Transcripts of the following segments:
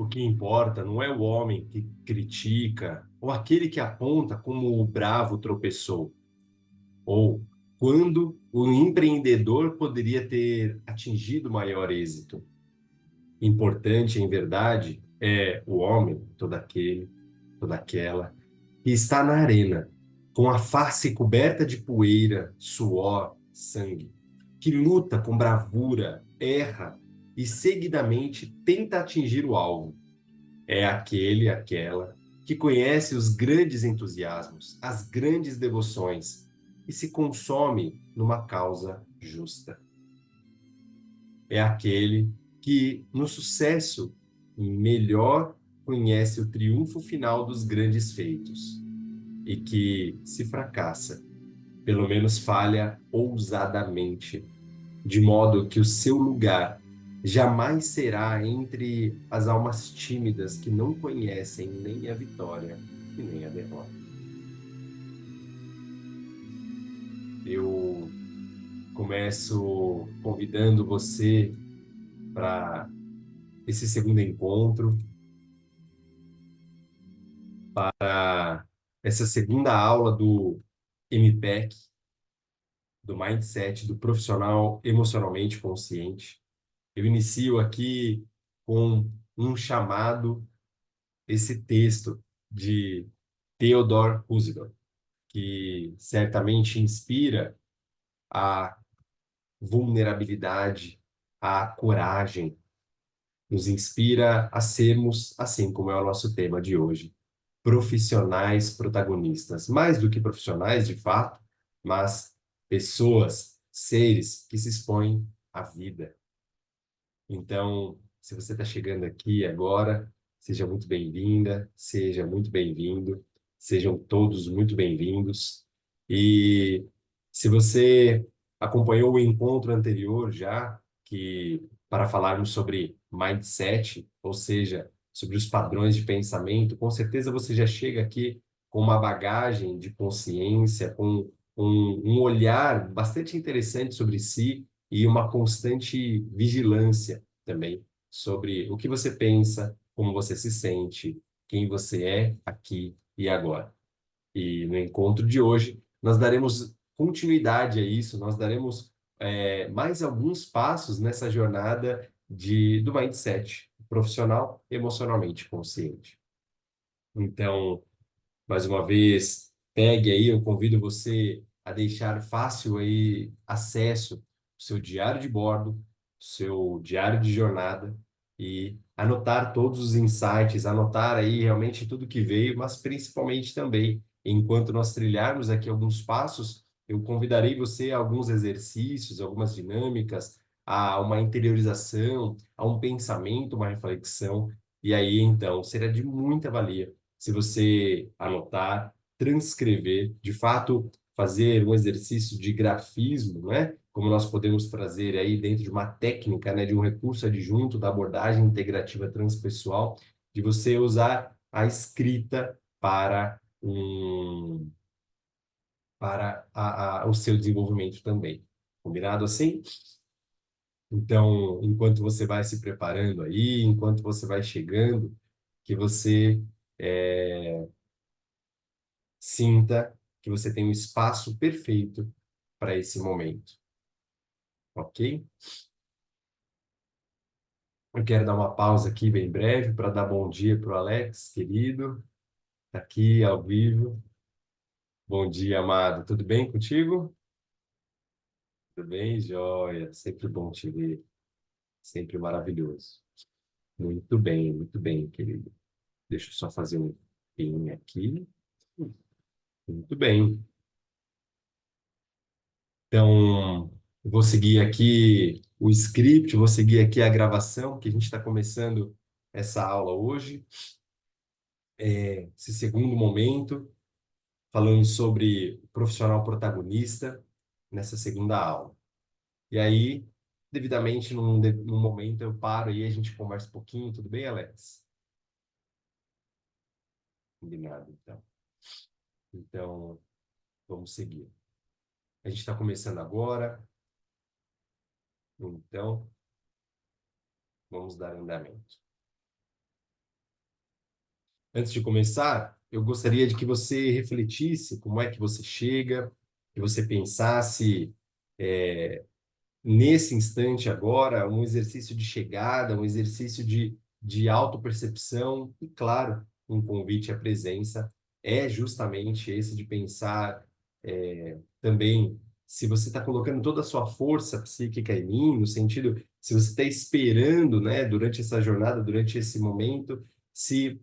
o que importa não é o homem que critica ou aquele que aponta como o bravo tropeçou, ou quando o empreendedor poderia ter atingido maior êxito. Importante, em verdade, é o homem, todo aquele, toda aquela, que está na arena, com a face coberta de poeira, suor, sangue, que luta com bravura, erra e seguidamente tenta atingir o alvo. É aquele, aquela, que conhece os grandes entusiasmos, as grandes devoções e se consome numa causa justa. É aquele que, no sucesso, melhor conhece o triunfo final dos grandes feitos e que, se fracassa, pelo menos falha ousadamente, de modo que o seu lugar jamais será entre as almas tímidas que não conhecem nem a vitória e nem a derrota. Eu começo convidando você para esse segundo encontro, para essa segunda aula do MPEC, do Mindset do Profissional Emocionalmente Consciente. Eu inicio aqui com um chamado, esse texto de Theodore Roosevelt, que certamente inspira a vulnerabilidade, a coragem, nos inspira a sermos, assim como é o nosso tema de hoje, profissionais protagonistas. Mais do que profissionais, de fato, mas pessoas, seres que se expõem à vida. Então, se você está chegando aqui agora, seja muito bem-vinda, seja muito bem-vindo, sejam todos muito bem-vindos. E se você acompanhou o encontro anterior já, que para falarmos sobre mindset, ou seja, sobre os padrões de pensamento, com certeza você já chega aqui com uma bagagem de consciência, com um olhar bastante interessante sobre si e uma constante vigilância também sobre o que você pensa, como você se sente, quem você é aqui e agora. E no encontro de hoje, nós daremos continuidade a isso, nós daremos mais alguns passos nessa jornada do mindset profissional emocionalmente consciente. Então, mais uma vez, pegue aí, eu convido você a deixar fácil aí acesso ao seu diário de bordo, seu diário de jornada e anotar todos os insights, anotar aí realmente tudo que veio, mas principalmente também, enquanto nós trilharmos aqui alguns passos, eu convidarei você a alguns exercícios, algumas dinâmicas, a uma interiorização, a um pensamento, uma reflexão, e aí então será de muita valia se você anotar, transcrever, de fato, fazer um exercício de grafismo, né? Como nós podemos trazer aí dentro de uma técnica, né, de um recurso adjunto da abordagem integrativa transpessoal, de você usar a escrita para o seu desenvolvimento também. Combinado assim? Então, enquanto você vai se preparando aí, enquanto você vai chegando, que você é, sinta que você tem um espaço perfeito para esse momento, ok? Eu quero dar uma pausa aqui bem breve para dar bom dia para o Alex, querido, tá aqui ao vivo. Bom dia, amado. Tudo bem contigo? Tudo bem, joia. Sempre bom te ver. Sempre maravilhoso. Muito bem, querido. Deixa eu só fazer um pin aqui. Muito bem. Então, eu vou seguir aqui o script, vou seguir aqui a gravação, que a gente está começando essa aula hoje, esse segundo momento, falando sobre o profissional protagonista nessa segunda aula. E aí, devidamente, num momento, eu paro e a gente conversa um pouquinho, tudo bem, Alex? Combinado, então. Então, vamos seguir. A gente está começando agora, então, vamos dar andamento. Antes de começar, eu gostaria de que você refletisse como é que você chega, que você pensasse nesse instante agora, um exercício de chegada, um exercício de autopercepção e, claro, um convite à presença é justamente esse de pensar também se você está colocando toda a sua força psíquica em mim, no sentido, se você está esperando, né, durante essa jornada, durante esse momento, se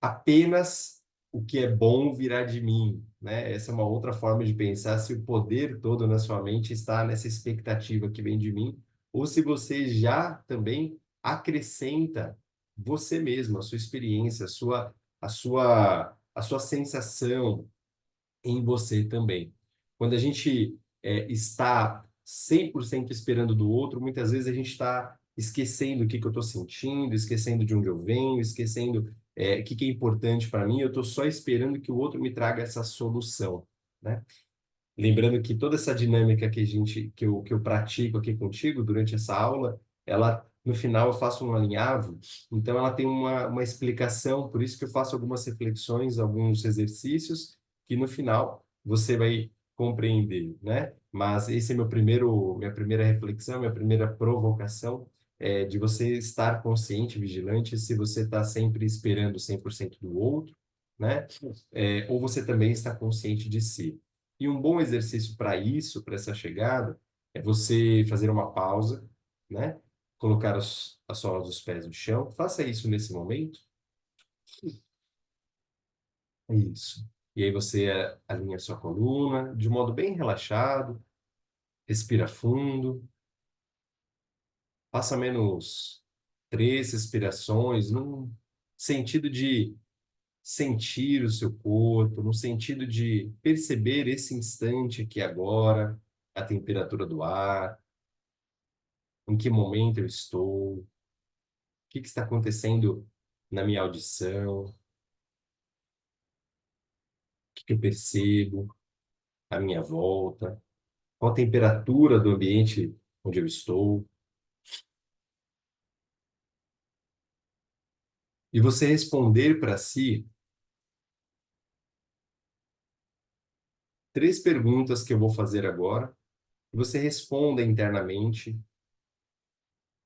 apenas o que é bom virá de mim, né? Essa é uma outra forma de pensar se o poder todo na sua mente está nessa expectativa que vem de mim, ou se você já também acrescenta você mesmo, a sua experiência, a sua sensação em você também. Quando a gente está 100% esperando do outro, muitas vezes a gente está esquecendo o que que eu estou sentindo, esquecendo de onde eu venho, esquecendo o que que é importante para mim, eu estou só esperando que o outro me traga essa solução, né? Lembrando que toda essa dinâmica que eu pratico aqui contigo durante essa aula, ela, no final, eu faço um alinhavo, então ela tem uma explicação, por isso que eu faço algumas reflexões, alguns exercícios, que no final você vai compreender, né? Mas esse é minha primeira reflexão, minha primeira provocação, de você estar consciente, vigilante, se você está sempre esperando 100% do outro, né? Ou você também está consciente de si. E um bom exercício para isso, para essa chegada, é você fazer uma pausa, né? Colocar a sola dos pés no chão. Faça isso nesse momento. Isso. E aí você alinha a sua coluna de modo bem relaxado, respira fundo, faça menos 3 respirações, num sentido de sentir o seu corpo, no sentido de perceber esse instante aqui agora, a temperatura do ar, em que momento eu estou, o que que está acontecendo na minha audição, o que que eu percebo à minha volta, qual a temperatura do ambiente onde eu estou. E você responder para si 3 perguntas que eu vou fazer agora, e você responda internamente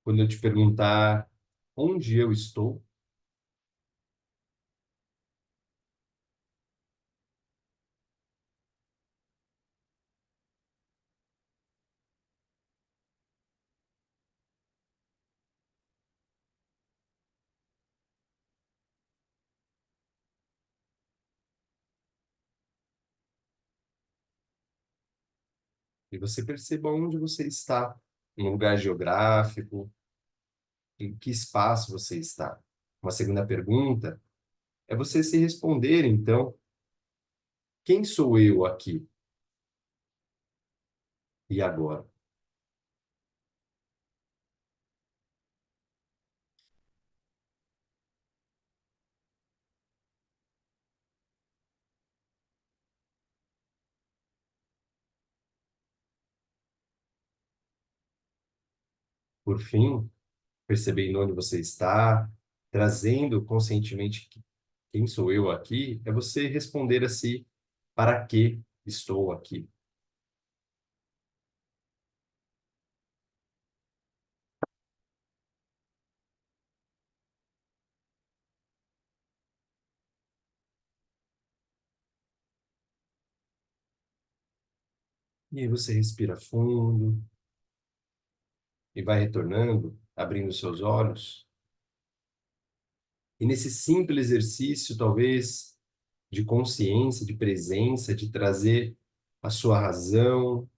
quando eu te perguntar onde eu estou, e você perceba onde você está, em um lugar geográfico, em que espaço você está. Uma segunda pergunta é você se responder, então, quem sou eu aqui e agora? Por fim, percebendo onde você está, trazendo conscientemente quem sou eu aqui, é você responder a si, para que estou aqui? E aí você respira fundo e vai retornando, abrindo seus olhos. E nesse simples exercício, talvez, de consciência, de presença, de trazer a sua razão,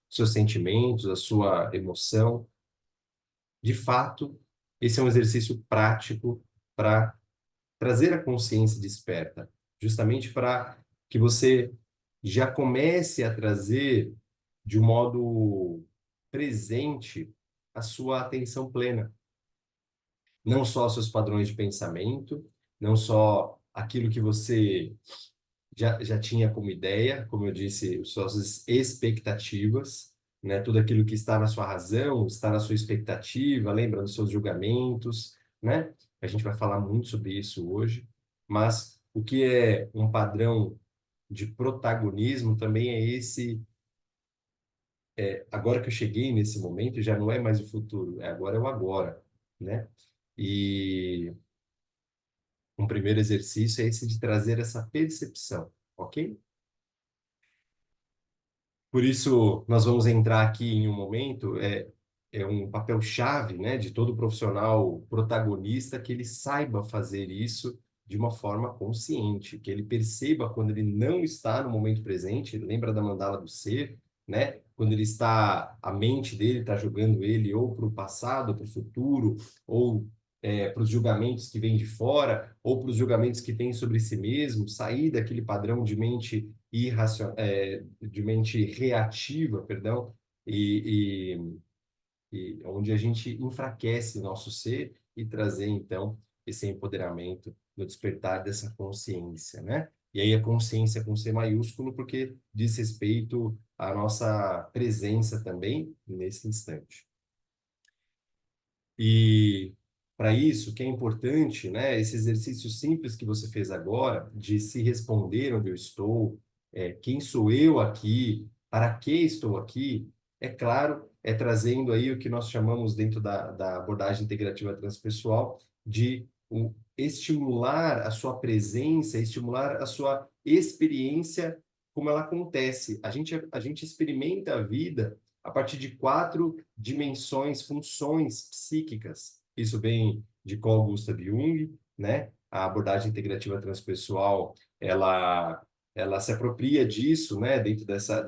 seus sentimentos, a sua emoção, de fato, esse é um exercício prático para trazer a consciência desperta, justamente para que você já comece a trazer de um modo presente a sua atenção plena, não só os seus padrões de pensamento, não só aquilo que você já tinha como ideia, como eu disse, suas expectativas, né? Tudo aquilo que está na sua razão, está na sua expectativa, lembra dos seus julgamentos, né? A gente vai falar muito sobre isso hoje, mas o que é um padrão de protagonismo também é esse, agora que eu cheguei nesse momento, já não é mais o futuro, agora é o agora, né? E um primeiro exercício é esse de trazer essa percepção, ok? Por isso, nós vamos entrar aqui em um momento, é um papel-chave, né, de todo profissional protagonista que ele saiba fazer isso de uma forma consciente, que ele perceba quando ele não está no momento presente, lembra da mandala do ser, né? Quando ele está, a mente dele está jogando ele ou para o passado, para o futuro, ou para os julgamentos que vêm de fora, ou para os julgamentos que tem sobre si mesmo, sair daquele padrão de mente de mente reativa, perdão, e, e onde a gente enfraquece nosso ser e trazer, então, esse empoderamento no despertar dessa consciência, né? E aí a consciência com C maiúsculo, porque diz respeito à nossa presença também nesse instante. E para isso, que é importante, né, esse exercício simples que você fez agora, de se responder onde eu estou, quem sou eu aqui, para que estou aqui, é claro, é trazendo aí o que nós chamamos dentro da abordagem integrativa transpessoal de estimular a sua presença, estimular a sua experiência como ela acontece. A gente experimenta a vida a partir de quatro dimensões, funções psíquicas. Isso vem de Carl Gustav Jung, né? A abordagem integrativa transpessoal, ela se apropria disso, né? Dentro dessa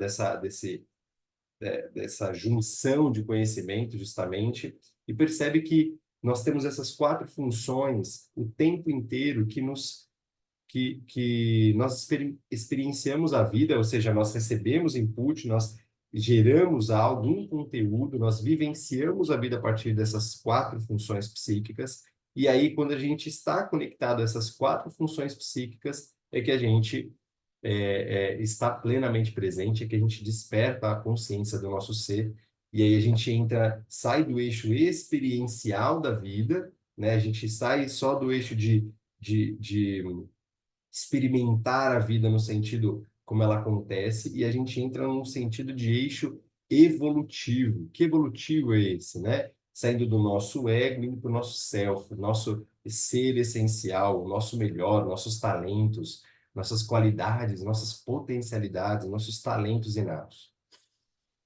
junção de conhecimento, justamente, e percebe que nós temos essas quatro funções o tempo inteiro que nós experienciamos a vida, ou seja, nós recebemos input, nós geramos algum conteúdo, nós vivenciamos a vida a partir dessas quatro funções psíquicas, e aí, quando a gente está conectado a essas quatro funções psíquicas, é que a gente está plenamente presente, é que a gente desperta a consciência do nosso ser, e aí a gente entra, sai do eixo experiencial da vida, né? A gente sai só do eixo de experimentar a vida no sentido como ela acontece e a gente entra num sentido de eixo evolutivo. Que evolutivo é esse, né? Saindo do nosso ego, indo para o nosso self, nosso ser essencial, o nosso melhor, nossos talentos, nossas qualidades, nossas potencialidades, nossos talentos inatos.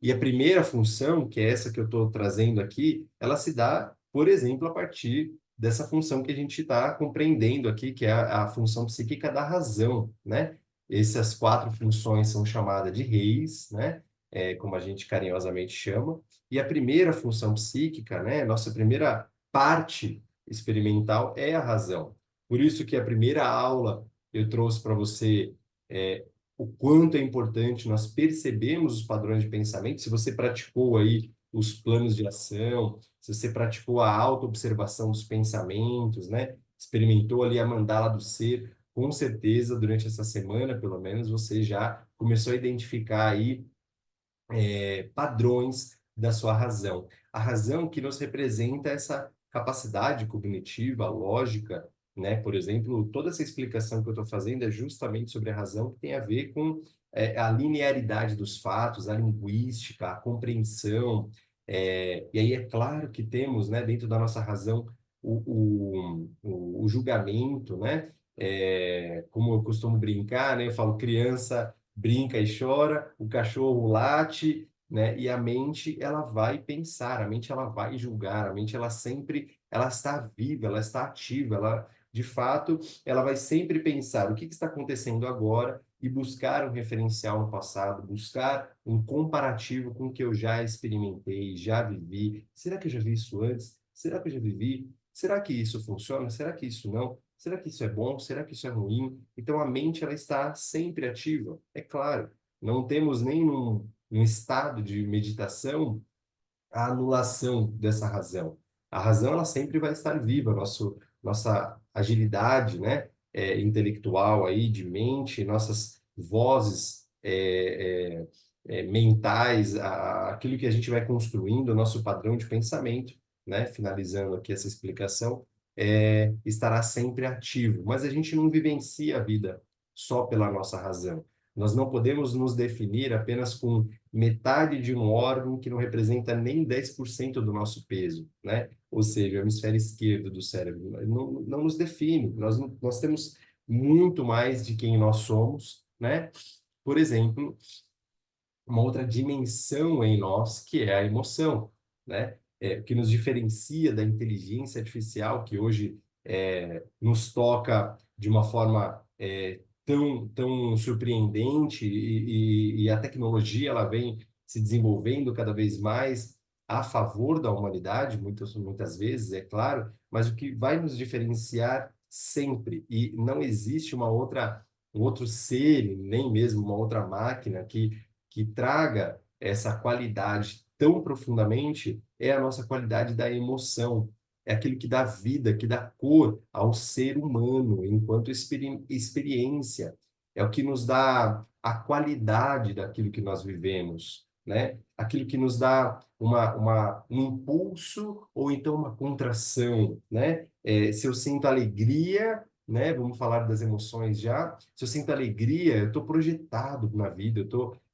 E a primeira função, que é essa que eu estou trazendo aqui, ela se dá, por exemplo, a partir dessa função que a gente está compreendendo aqui, que é a função psíquica da razão, né? Essas quatro funções são chamadas de reis, né? Como a gente carinhosamente chama. E a primeira função psíquica, né? Nossa primeira parte experimental é a razão. Por isso que a primeira aula eu trouxe para você é, o quanto é importante nós percebermos os padrões de pensamento. Se você praticou aí os planos de ação, se você praticou a autoobservação dos pensamentos, né? Experimentou ali a mandala do ser, com certeza, durante essa semana, pelo menos, você já começou a identificar aí padrões da sua razão. A razão que nos representa essa capacidade cognitiva, lógica, né? Por exemplo, toda essa explicação que eu estou fazendo é justamente sobre a razão que tem a ver com a linearidade dos fatos, a linguística, a compreensão. E aí é claro que temos, né, dentro da nossa razão, o julgamento, né? Como eu costumo brincar, né? Eu falo criança brinca e chora, o cachorro late, né? E a mente ela vai pensar, a mente ela vai julgar, a mente ela sempre ela está viva, ela está ativa, ela de fato ela vai sempre pensar o que está acontecendo agora e buscar um referencial no passado, buscar um comparativo com o que eu já experimentei, já vivi. Será que eu já vi isso antes? Será que eu já vivi? Será que isso funciona? Será que isso não? Será que isso é bom? Será que isso é ruim? Então a mente ela está sempre ativa. É claro, não temos nem num estado de meditação a anulação dessa razão. A razão ela sempre vai estar viva, nossa agilidade, né, intelectual aí de mente, nossas vozes mentais, aquilo que a gente vai construindo, o nosso padrão de pensamento, né, finalizando aqui essa explicação, estará sempre ativo. Mas a gente não vivencia a vida só pela nossa razão. Nós não podemos nos definir apenas com metade de um órgão que não representa nem 10% do nosso peso, né? Ou seja, o hemisfério esquerdo do cérebro. Não nos define. Nós temos muito mais de quem nós somos, né? Por exemplo, uma outra dimensão em nós, que é a emoção, né? O que nos diferencia da inteligência artificial, que hoje nos toca de uma forma tão surpreendente e a tecnologia ela vem se desenvolvendo cada vez mais a favor da humanidade, muitas vezes, é claro, mas o que vai nos diferenciar sempre, e não existe um outro ser, nem mesmo uma outra máquina que traga essa qualidade tão profundamente é a nossa qualidade da emoção. É aquilo que dá vida, que dá cor ao ser humano enquanto experiência. É o que nos dá a qualidade daquilo que nós vivemos, né? Aquilo que nos dá um impulso ou então uma contração, né? Se eu sinto alegria, né? Vamos falar das emoções já. Se eu sinto alegria, eu estou projetado na vida,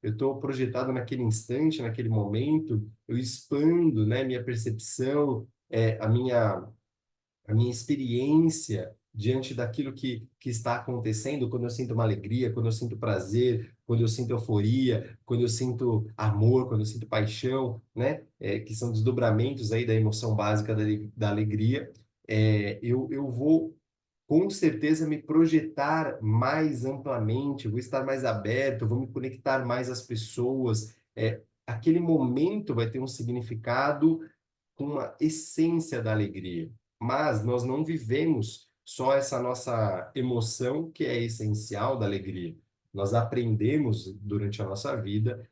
eu tô projetado naquele instante, naquele momento, eu expando, né? Minha percepção, a minha experiência diante daquilo que está acontecendo, quando eu sinto uma alegria, quando eu sinto prazer, quando eu sinto euforia, quando eu sinto amor, quando eu sinto paixão, né? Que são desdobramentos aí da emoção básica da alegria. Eu vou com certeza me projetar mais amplamente, vou estar mais aberto, vou me conectar mais às pessoas. Aquele momento vai ter um significado com uma essência da alegria. Mas nós não vivemos só essa nossa emoção que é essencial da alegria. Nós aprendemos durante a nossa vida,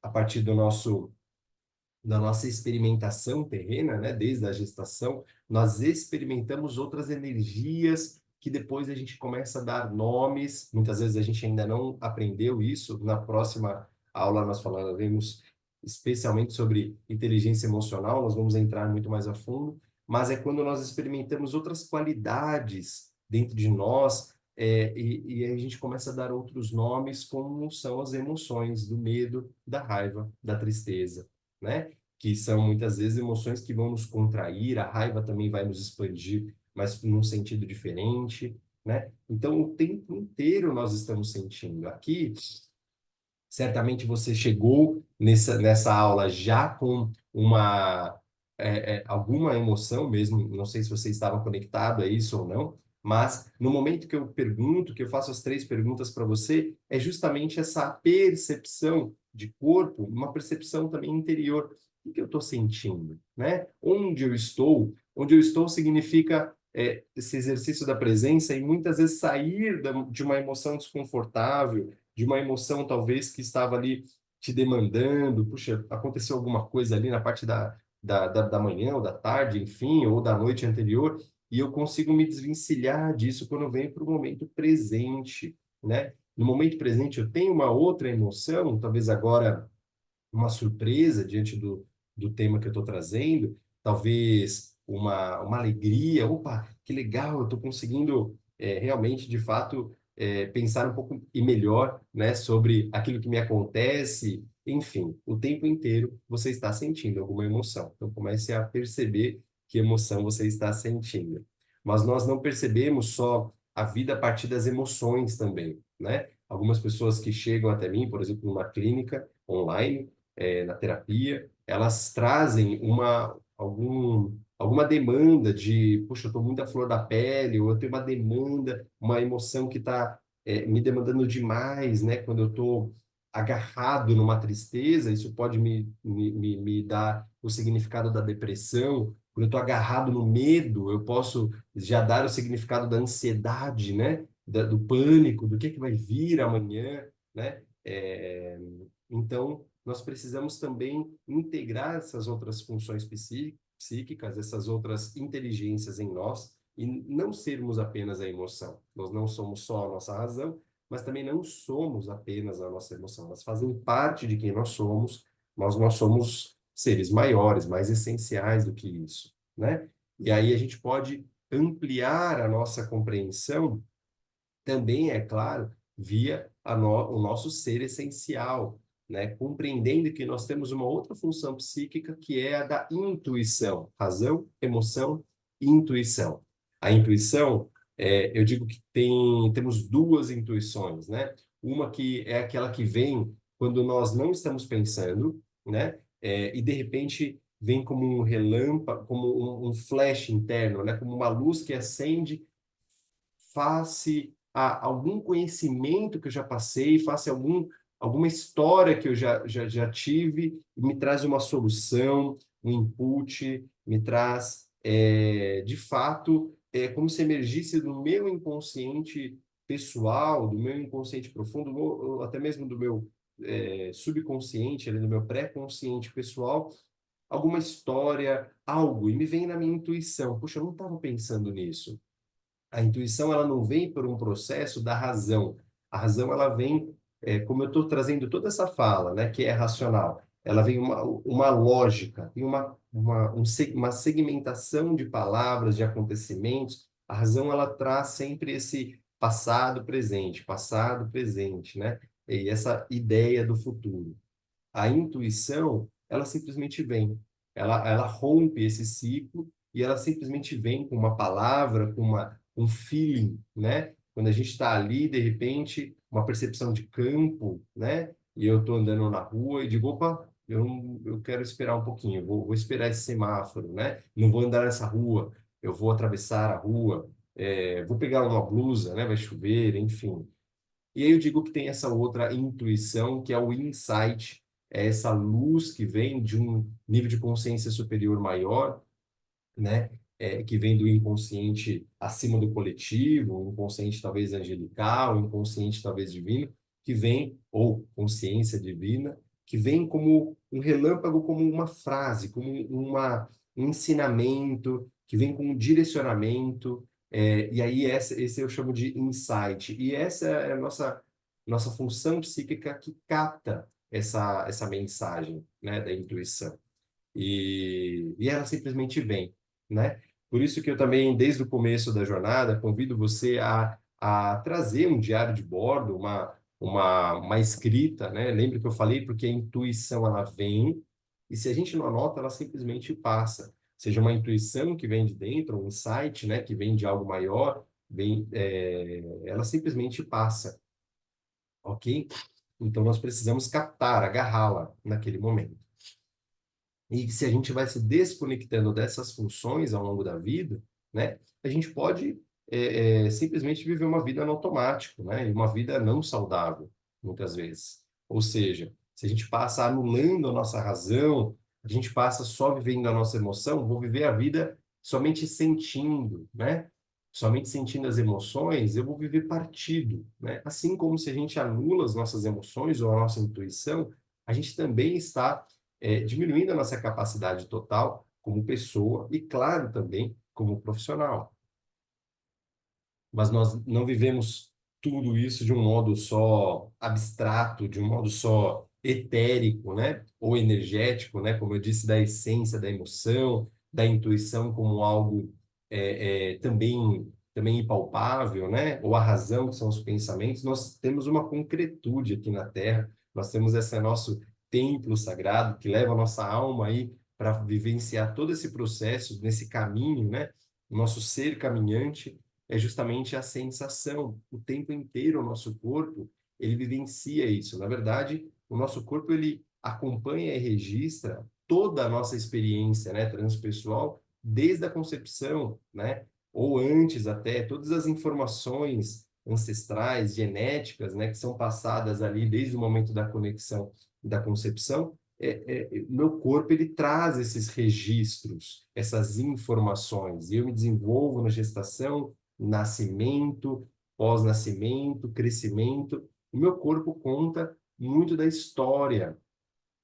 a partir da nossa experimentação terrena, né, desde a gestação, nós experimentamos outras energias que depois a gente começa a dar nomes. Muitas vezes a gente ainda não aprendeu isso. Na próxima aula nós falaremos especialmente sobre inteligência emocional, nós vamos entrar muito mais a fundo, mas é quando nós experimentamos outras qualidades dentro de nós, e aí a gente começa a dar outros nomes, como são as emoções do medo, da raiva, da tristeza, né? Que são muitas vezes emoções que vão nos contrair, a raiva também vai nos expandir, mas num sentido diferente, né? Então, o tempo inteiro nós estamos sentindo. Aqui, certamente você chegou nessa aula já com alguma emoção mesmo, não sei se você estava conectado a isso ou não, mas no momento que eu pergunto, que eu faço as três perguntas para você, é justamente essa percepção de corpo, uma percepção também interior. O que eu estou sentindo, né? Onde eu estou? Onde eu estou significa esse exercício da presença e muitas vezes sair de uma emoção desconfortável, de uma emoção talvez que estava ali te demandando, puxa, aconteceu alguma coisa ali na parte da manhã ou da tarde, enfim, ou da noite anterior, e eu consigo me desvencilhar disso quando eu venho para o momento presente, né? No momento presente eu tenho uma outra emoção, talvez agora uma surpresa diante do tema que eu estou trazendo, talvez uma alegria, opa, que legal, eu estou conseguindo realmente, de fato, pensar um pouco e melhor, né, sobre aquilo que me acontece, enfim, o tempo inteiro você está sentindo alguma emoção. Então comece a perceber que emoção você está sentindo. Mas nós não percebemos só a vida a partir das emoções também, né? Algumas pessoas que chegam até mim, por exemplo, numa clínica online, na terapia, elas trazem alguma demanda de, puxa, eu estou muito à flor da pele, ou eu tenho uma demanda, uma emoção que está me demandando demais, né? Quando eu estou agarrado numa tristeza, isso pode me dar o significado da depressão. Quando eu estou agarrado no medo, eu posso já dar o significado da ansiedade, né? Do pânico, do que vai vir amanhã, né? Então, nós precisamos também integrar essas outras funções psíquicas, essas outras inteligências em nós, e não sermos apenas a emoção. Nós não somos só a nossa razão, mas também não somos apenas a nossa emoção. Elas fazem parte de quem nós somos, mas nós somos seres maiores, mais essenciais do que isso, né? E aí a gente pode ampliar a nossa compreensão também, é claro, via o nosso ser essencial, né? Compreendendo que nós temos uma outra função psíquica que é a da intuição, razão, emoção e intuição. A intuição, eu digo que temos duas intuições, né? Uma que é aquela que vem quando nós não estamos pensando, né? E de repente vem como um relâmpago, como um flash interno, né? Como uma luz que acende face a algum conhecimento que eu já passei, face a alguma história que eu já tive, e me traz uma solução, um input, me traz, de fato, como se emergisse do meu inconsciente pessoal, do meu inconsciente profundo, ou até mesmo do meu subconsciente, ali, do meu pré-consciente pessoal, alguma história, algo, e me vem na minha intuição. Puxa, eu não estava pensando nisso. A intuição, ela não vem por um processo da razão. A razão, ela vem, como eu estou trazendo toda essa fala, né, que é racional, ela vem uma lógica, tem uma segmentação de palavras, de acontecimentos. A razão, ela traz sempre esse passado, presente, né? E essa ideia do futuro. A intuição, ela simplesmente vem. Ela rompe esse ciclo e ela simplesmente vem com uma palavra, com um feeling, né? Quando a gente está ali, de repente, uma percepção de campo, né? E eu estou andando na rua e digo, opa, eu quero esperar um pouquinho, vou esperar esse semáforo, né? Não vou andar nessa rua, eu vou atravessar a rua, vou pegar uma blusa, né? Vai chover, enfim. E aí eu digo que tem essa outra intuição, que é o insight, é essa luz que vem de um nível de consciência superior maior, né? Que vem do inconsciente acima do coletivo, um inconsciente talvez angelical, um inconsciente talvez divino, que vem, ou consciência divina, que vem como um relâmpago, como uma frase, como um ensinamento, que vem com um direcionamento, e aí esse eu chamo de insight. E essa é a nossa função psíquica que capta essa mensagem, né, da intuição. E ela simplesmente vem, né? Por isso que eu também, desde o começo da jornada, convido você a trazer um diário de bordo, uma escrita, né? Lembre que eu falei, porque a intuição, ela vem, e se a gente não anota, ela simplesmente passa. Seja uma intuição que vem de dentro, um insight, né? Que vem de algo maior, ela simplesmente passa, ok? Então, nós precisamos captar, agarrá-la naquele momento. E se a gente vai se desconectando dessas funções ao longo da vida, né, a gente pode simplesmente viver uma vida no automático, né, e uma vida não saudável, muitas vezes. Ou seja, se a gente passa anulando a nossa razão, a gente passa só vivendo a nossa emoção, vou viver a vida somente sentindo, né? Somente sentindo as emoções, eu vou viver partido, né? Assim como se a gente anula as nossas emoções ou a nossa intuição, a gente também está diminuindo a nossa capacidade total como pessoa e, claro, também como profissional. Mas nós não vivemos tudo isso de um modo só abstrato, de um modo só etérico, né? Ou energético, né? Como eu disse, da essência da emoção, da intuição como algo também impalpável, né? Ou a razão, que são os pensamentos. Nós temos uma concretude aqui na Terra, nós temos esse nosso templo sagrado que leva a nossa alma aí para vivenciar todo esse processo, nesse caminho, né? O nosso ser caminhante é justamente a sensação. O tempo inteiro o nosso corpo, ele vivencia isso. Na verdade, o nosso corpo, ele acompanha e registra toda a nossa experiência, né, transpessoal, desde a concepção, né, ou antes até, todas as informações ancestrais, genéticas, né, que são passadas ali desde o momento da conexão e da concepção, meu corpo ele traz esses registros, essas informações, e eu me desenvolvo na gestação, nascimento, pós-nascimento, crescimento. O meu corpo conta muito da história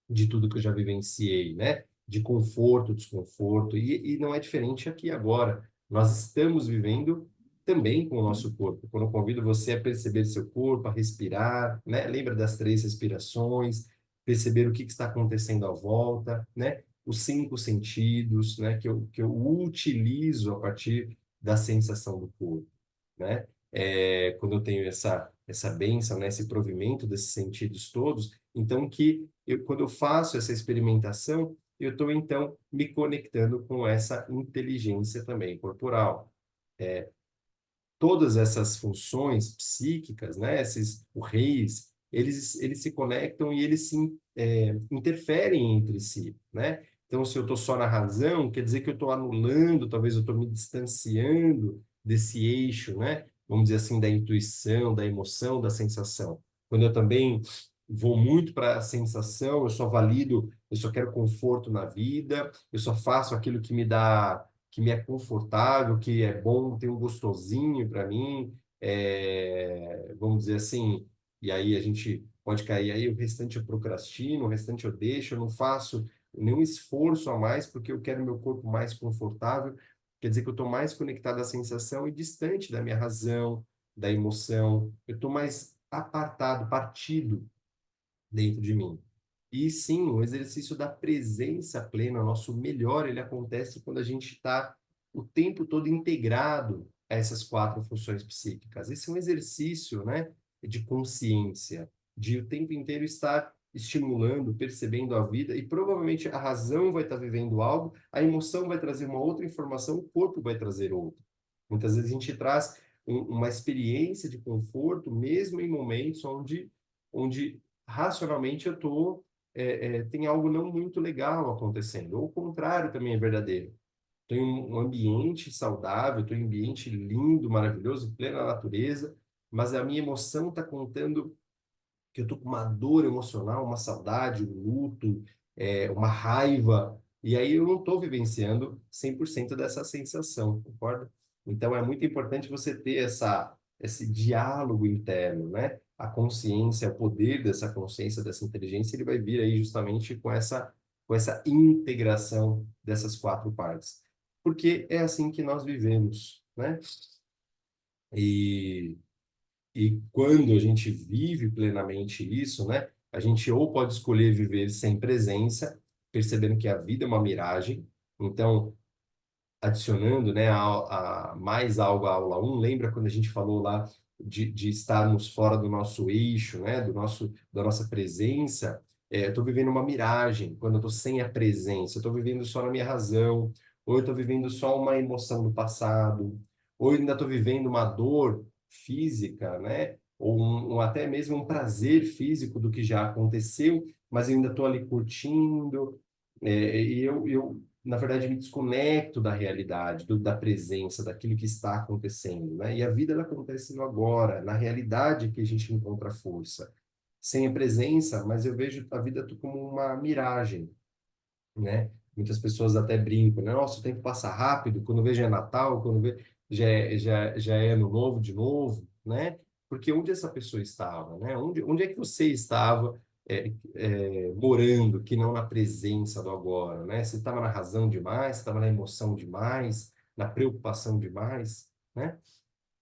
de tudo que eu já vivenciei, né? De conforto, desconforto, e não é diferente aqui agora. Nós estamos vivendo também com o nosso corpo. Quando eu convido você a perceber seu corpo, a respirar, né? Lembra das três respirações, perceber o que está acontecendo à volta, né? os cinco sentidos, né? Que eu utilizo a partir da sensação do corpo, né? Quando eu tenho essa bênção, né? Esse provimento desses sentidos todos, então quando eu faço essa experimentação, eu estou então me conectando com essa inteligência também corporal. Todas essas funções psíquicas, né, o reis, eles se conectam e eles interferem entre si, né? Então, se eu estou só na razão, quer dizer que eu estou anulando, talvez eu estou me distanciando desse eixo, né? Vamos dizer assim, da intuição, da emoção, da sensação. Quando eu também vou muito para a sensação, eu só valido, eu só quero conforto na vida, eu só faço aquilo que me é confortável, que é bom, tem um gostosinho para mim, vamos dizer assim, e aí a gente pode cair, aí o restante eu procrastino, o restante eu deixo, eu não faço nenhum esforço a mais porque eu quero meu corpo mais confortável, quer dizer que eu estou mais conectado à sensação e distante da minha razão, da emoção, eu estou mais apartado, partido dentro de mim. E sim, o exercício da presença plena, nosso melhor, ele acontece quando a gente está o tempo todo integrado a essas quatro funções psíquicas. Esse é um exercício, né, de consciência, de o tempo inteiro estar estimulando, percebendo a vida, e provavelmente a razão vai estar vivendo algo, a emoção vai trazer uma outra informação, o corpo vai trazer outra. Muitas vezes a gente traz uma experiência de conforto, mesmo em momentos onde racionalmente eu estou tem algo não muito legal acontecendo. Ou o contrário também é verdadeiro. Tem um ambiente saudável, tem um ambiente lindo, maravilhoso, plena natureza, mas a minha emoção está contando que eu tô com uma dor emocional, uma saudade, um luto, uma raiva, e aí eu não estou vivenciando 100% dessa sensação, concorda? Então é muito importante você ter esse diálogo interno, né? A consciência, o poder dessa consciência, dessa inteligência, ele vai vir aí justamente com essa integração dessas quatro partes. Porque é assim que nós vivemos, né? E e quando a gente vive plenamente isso, né? A gente ou pode escolher viver sem presença, percebendo que a vida é uma miragem. Então, adicionando, né, mais algo à aula um, lembra quando a gente falou lá de estarmos fora do nosso eixo, né, da nossa presença? Eu estou vivendo uma miragem quando eu estou sem a presença, eu estou vivendo só na minha razão, ou eu estou vivendo só uma emoção do passado, ou eu ainda estou vivendo uma dor física, né, ou até mesmo um prazer físico do que já aconteceu, mas eu ainda estou ali curtindo, e eu na verdade, me desconecto da realidade, da presença, daquilo que está acontecendo, né? E a vida, ela acontece no agora, na realidade que a gente encontra força. Sem a presença, mas eu vejo a vida como uma miragem, né? Muitas pessoas até brincam, né? Nossa, o tempo passa rápido, quando vejo é Natal, quando vejo já é Ano Novo de novo, né? Porque onde essa pessoa estava, né? Onde é que você estava morando, que não na presença do agora, né? Você estava na razão demais, estava na emoção demais, na preocupação demais, né?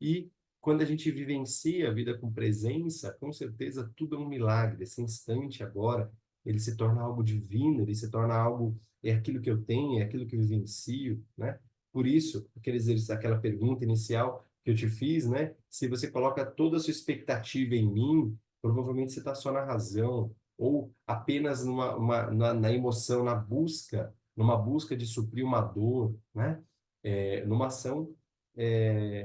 E quando a gente vivencia a vida com presença, com certeza tudo é um milagre. Esse instante agora, ele se torna algo divino, ele se torna algo, é aquilo que eu tenho, é aquilo que eu vivencio, né? Por isso, aquela pergunta inicial que eu te fiz, né? Se você coloca toda a sua expectativa em mim, provavelmente você está só na razão, ou apenas na emoção, numa busca de suprir uma dor, né? Numa ação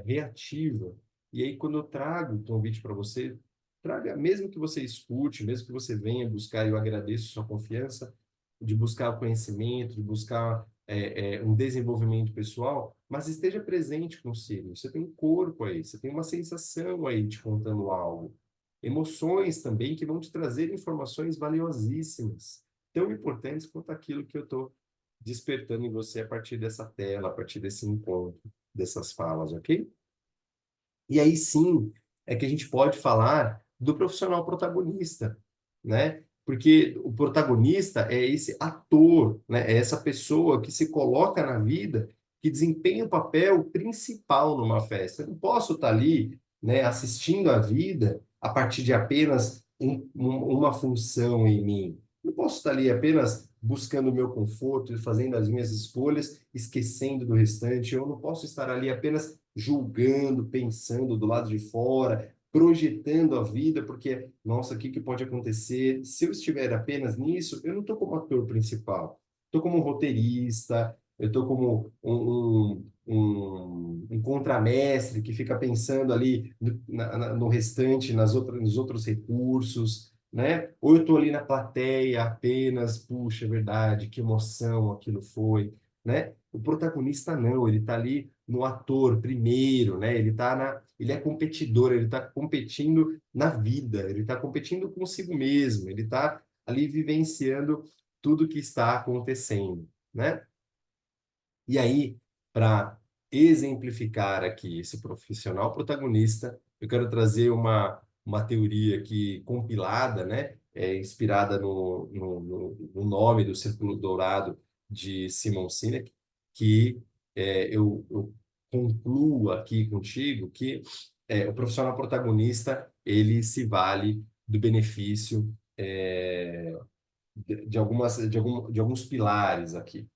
reativa. E aí, quando eu trago o convite para você, traga, mesmo que você escute, mesmo que você venha buscar, eu agradeço sua confiança, de buscar o conhecimento, de buscar um desenvolvimento pessoal, mas esteja presente consigo. Você tem um corpo aí, você tem uma sensação aí te contando algo. Emoções também que vão te trazer informações valiosíssimas, tão importantes quanto aquilo que eu estou despertando em você a partir dessa tela, a partir desse encontro, dessas falas, ok? E aí sim é que a gente pode falar do profissional protagonista, né? Porque o protagonista é esse ator, né? É essa pessoa que se coloca na vida, que desempenha o papel principal numa festa. Eu não posso estar ali, né, assistindo a vida a partir de apenas uma função em mim. Eu não posso estar ali apenas buscando o meu conforto e fazendo as minhas escolhas, esquecendo do restante. Eu não posso estar ali apenas julgando, pensando do lado de fora, projetando a vida, porque, nossa, o que que pode acontecer? Se eu estiver apenas nisso, eu não estou como ator principal. Estou como um roteirista, eu estou como um contramestre que fica pensando ali no restante, nos outros recursos, né? Ou eu estou ali na plateia apenas, puxa, é verdade, que emoção aquilo foi, né? O protagonista não, ele está ali no ator primeiro, né? Ele é competidor, ele está competindo na vida, ele está competindo consigo mesmo, ele está ali vivenciando tudo que está acontecendo, né? E aí, para exemplificar aqui esse profissional protagonista, eu quero trazer uma teoria aqui compilada, né, inspirada no nome do Círculo Dourado de Simon Sinek, que eu concluo aqui contigo que o profissional protagonista ele se vale do benefício de alguns pilares aqui.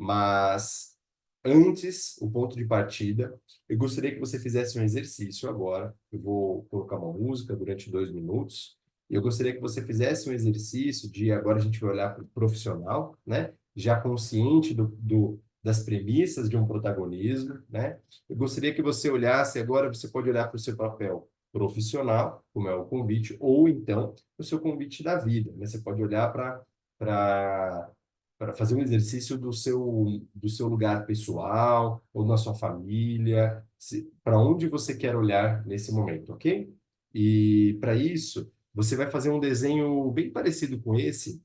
Mas antes, o ponto de partida, eu gostaria que você fizesse um exercício agora. Eu vou colocar uma música durante 2 minutos. E eu gostaria que você fizesse um exercício de agora a gente vai olhar para o profissional, né? Já consciente das premissas de um protagonismo, né? Eu gostaria que você olhasse agora, você pode olhar para o seu papel profissional, como é o convite, ou então o seu convite da vida, né? Você pode olhar para fazer um exercício do seu lugar pessoal ou na sua família, para onde você quer olhar nesse momento, ok? E para isso, você vai fazer um desenho bem parecido com esse,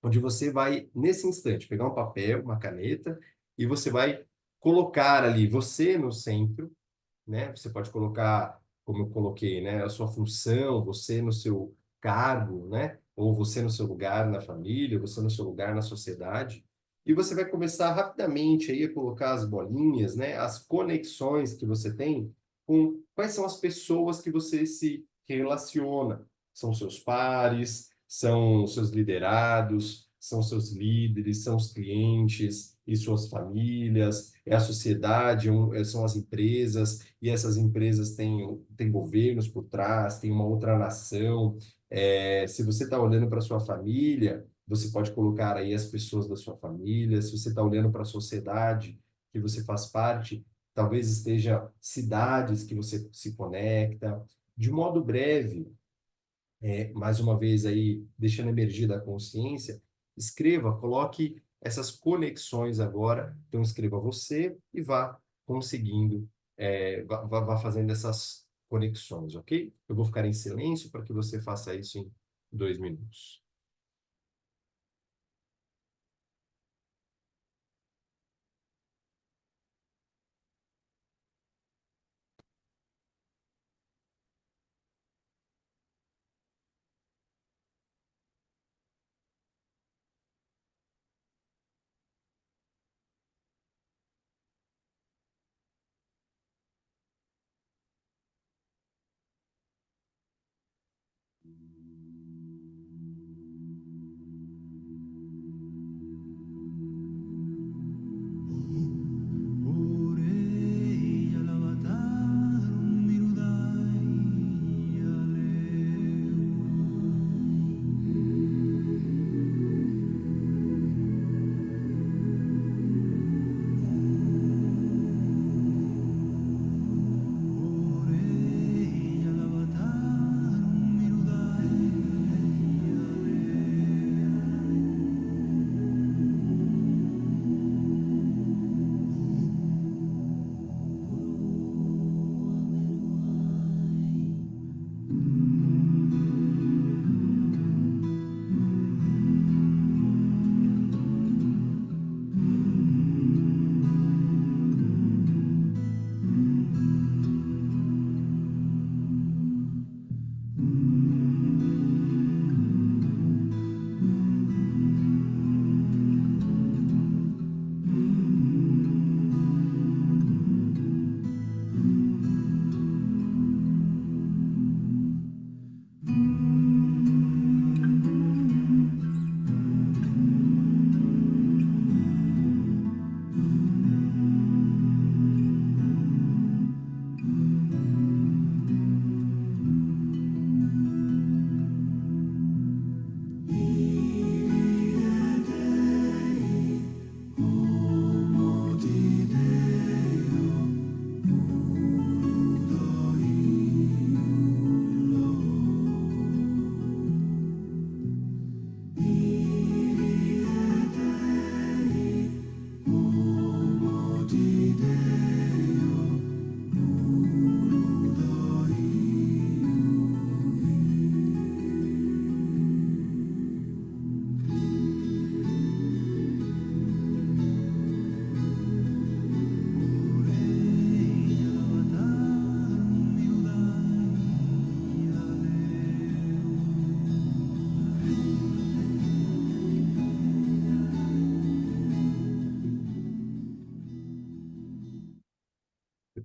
onde você vai, nesse instante, pegar um papel, uma caneta, e você vai colocar ali você no centro, né? Você pode colocar, como eu coloquei, né, a sua função, você no seu cargo, né? Ou você no seu lugar na família, você no seu lugar na sociedade. E você vai começar rapidamente aí a colocar as bolinhas, né? As conexões que você tem com quais são as pessoas que você se relaciona. São seus pares, são seus liderados, são seus líderes, são os clientes e suas famílias, é a sociedade, são as empresas, e essas empresas têm governos por trás, tem uma outra nação. Se você está olhando para sua família, você pode colocar aí as pessoas da sua família. Se você está olhando para a sociedade que você faz parte, talvez esteja cidades que você se conecta. De modo breve, mais uma vez aí, deixando emergir da consciência, escreva, coloque essas conexões agora. Então, escreva você e vá conseguindo, vá fazendo essas conexões, ok? Eu vou ficar em silêncio para que você faça isso em 2 minutos.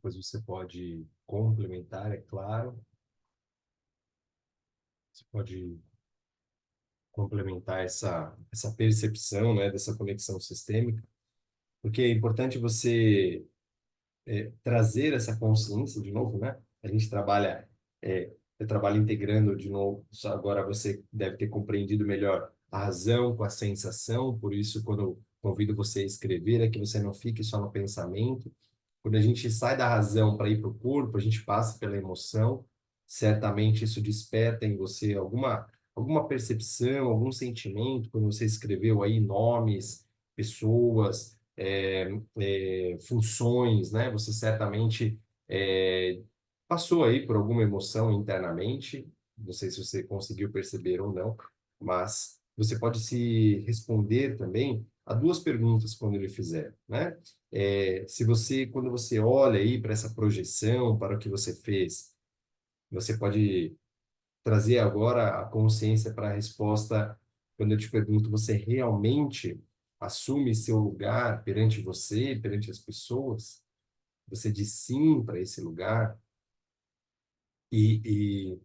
depois você pode complementar, é claro. Você pode complementar essa percepção, né, dessa conexão sistêmica, porque é importante você trazer essa consciência de novo, né? A gente trabalha, eu trabalho integrando de novo, só agora você deve ter compreendido melhor a razão com a sensação, por isso quando eu convido você a escrever é que você não fique só no pensamento. Quando a gente sai da razão para ir para o corpo, a gente passa pela emoção, certamente isso desperta em você alguma percepção, algum sentimento, quando você escreveu aí nomes, pessoas, funções, né? Você certamente passou aí por alguma emoção internamente, não sei se você conseguiu perceber ou não, mas você pode se responder também a duas perguntas quando ele fizer, né? Se você, quando você olha aí para essa projeção, para o que você fez, você pode trazer agora a consciência para a resposta quando eu te pergunto, você realmente assume seu lugar perante você, perante as pessoas? Você diz sim para esse lugar e, e,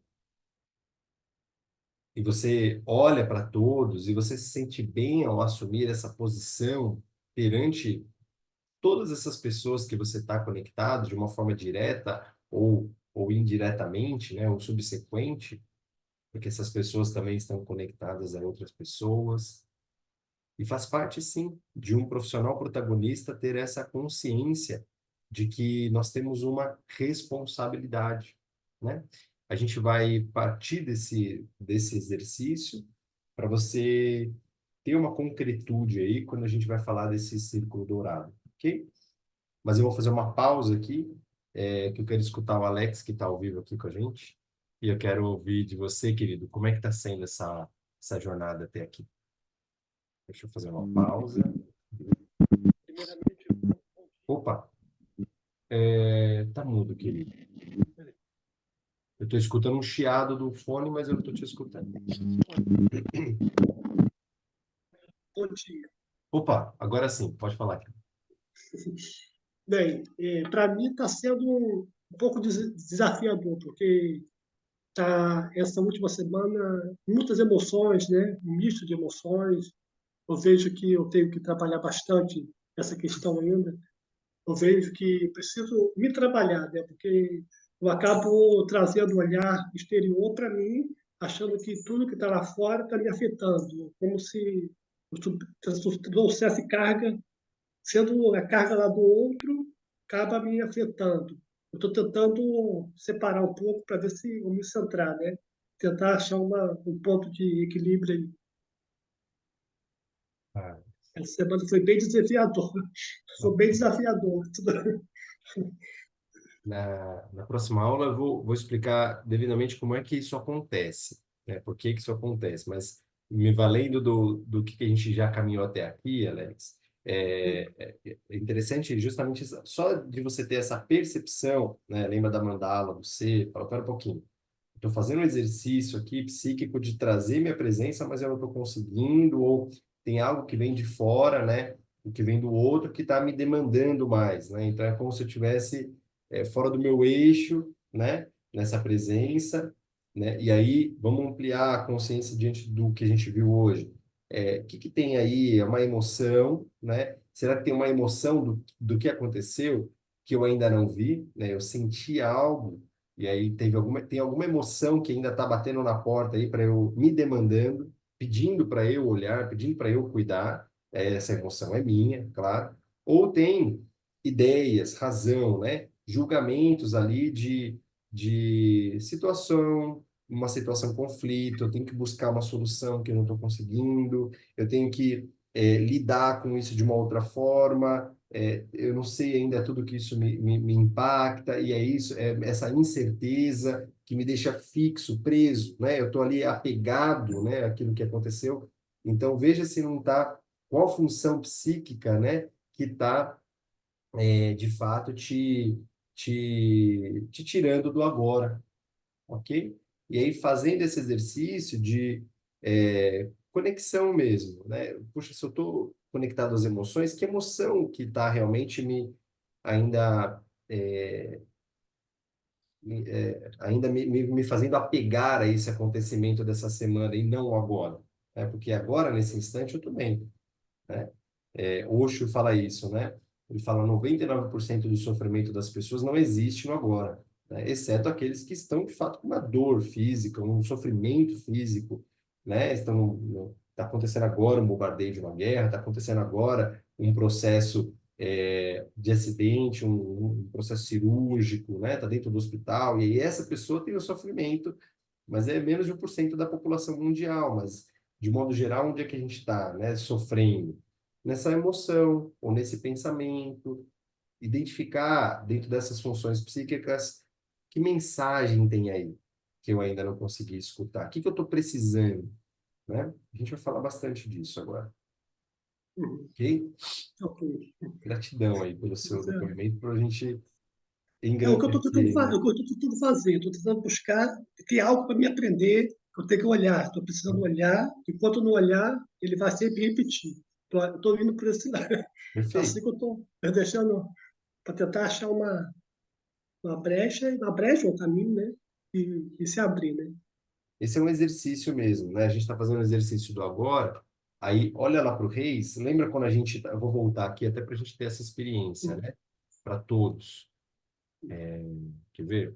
e você olha para todos e você se sente bem ao assumir essa posição perante todas essas pessoas que você está conectado de uma forma direta ou indiretamente, né, ou subsequente, porque essas pessoas também estão conectadas a outras pessoas. E faz parte, sim, de um profissional protagonista ter essa consciência de que nós temos uma responsabilidade, né? A gente vai partir desse exercício para você ter uma concretude aí quando a gente vai falar desse círculo dourado, ok? Mas eu vou fazer uma pausa aqui, que eu quero escutar o Alex, que está ao vivo aqui com a gente, e eu quero ouvir de você, querido, como é que está sendo essa jornada até aqui? Deixa eu fazer uma pausa. Opa, tá mudo, querido. Eu estou escutando um chiado do fone, mas eu não estou te escutando. Bom dia. Opa, agora sim, pode falar aqui. Bem, para mim está sendo um pouco desafiador, porque tá essa última semana muitas emoções, né? Um misto de emoções. Eu vejo que eu tenho que trabalhar bastante essa questão ainda. Eu vejo que preciso me trabalhar, né? Porque eu acabo trazendo um olhar exterior para mim, achando que tudo que está lá fora está me afetando, como se eu trouxesse carga, sendo a carga lá do outro, acaba me afetando. Eu estou tentando separar um pouco para ver se eu me centrar, né? Tentar achar um ponto de equilíbrio aí. Ah, Essa semana foi bem desafiador. Foi bem desafiador. na próxima aula eu vou explicar devidamente como é que isso acontece, né? Por que que isso acontece, mas me valendo do que a gente já caminhou até aqui, Alex, é interessante justamente só de você ter essa percepção, né? Lembra da mandala, você fala, pera um pouquinho, estou fazendo um exercício aqui psíquico de trazer minha presença, mas eu não estou conseguindo, ou tem algo que vem de fora, né? O que vem do outro que está me demandando mais, né? Então é como se eu tivesse fora do meu eixo, né? Nessa presença, né? E aí vamos ampliar a consciência diante do que a gente viu hoje. O que que tem aí? É uma emoção, né? Será que tem uma emoção do que aconteceu que eu ainda não vi, né? Eu senti algo e aí tem alguma emoção que ainda está batendo na porta aí para eu me demandando, pedindo para eu olhar, pedindo para eu cuidar. Essa emoção é minha, claro. Ou tem ideias, razão, né? Julgamentos ali de situação, uma situação conflito, eu tenho que buscar uma solução que eu não estou conseguindo, eu tenho que lidar com isso de uma outra forma, eu não sei ainda tudo que isso me impacta, e é isso, é essa incerteza que me deixa fixo, preso, né? Eu estou ali apegado, né, àquilo que aconteceu. Então, veja se não está, qual função psíquica, né, que está, de fato, te tirando do agora, ok? E aí, fazendo esse exercício de conexão mesmo, né? Puxa, se eu estou conectado às emoções, que emoção que está realmente me ainda ainda me fazendo apegar a esse acontecimento dessa semana e não agora, né? Porque agora, nesse instante, eu estou bem, né? Osho fala isso, né? Ele fala 99% do sofrimento das pessoas não existe no agora, né? Exceto aqueles que estão, de fato, com uma dor física, um sofrimento físico, né? Está acontecendo agora um bombardeio de uma guerra, está acontecendo agora um processo de acidente, um processo cirúrgico, né? Está dentro do hospital, e aí essa pessoa tem o sofrimento, mas é menos de 1% da população mundial, mas de modo geral, onde é que a gente está, né? Sofrendo? Nessa emoção ou nesse pensamento, identificar dentro dessas funções psíquicas que mensagem tem aí que eu ainda não consegui escutar, o que que eu estou precisando, né? A gente vai falar bastante disso agora, Uhum. ok? Ok. Gratidão aí pelo seu Mas depoimento, para a gente é o que eu estou tentando engrandecer, fazer, né? o que eu estou tentando fazer. Estou tentando buscar, ter algo para me aprender, que eu tenho que olhar. Estou precisando olhar, enquanto eu não olhar, ele vai sempre repetir. Estou indo por esse lado. Assim Perfeito. que eu estou deixando, para tentar achar uma brecha, um caminho, né? E se abrir, né? Esse é um exercício mesmo, né? A gente está fazendo um exercício do agora, aí olha lá para o Reis, lembra quando a gente, eu vou voltar aqui até para a gente ter essa experiência, Uhum. né? Para todos. Quer ver?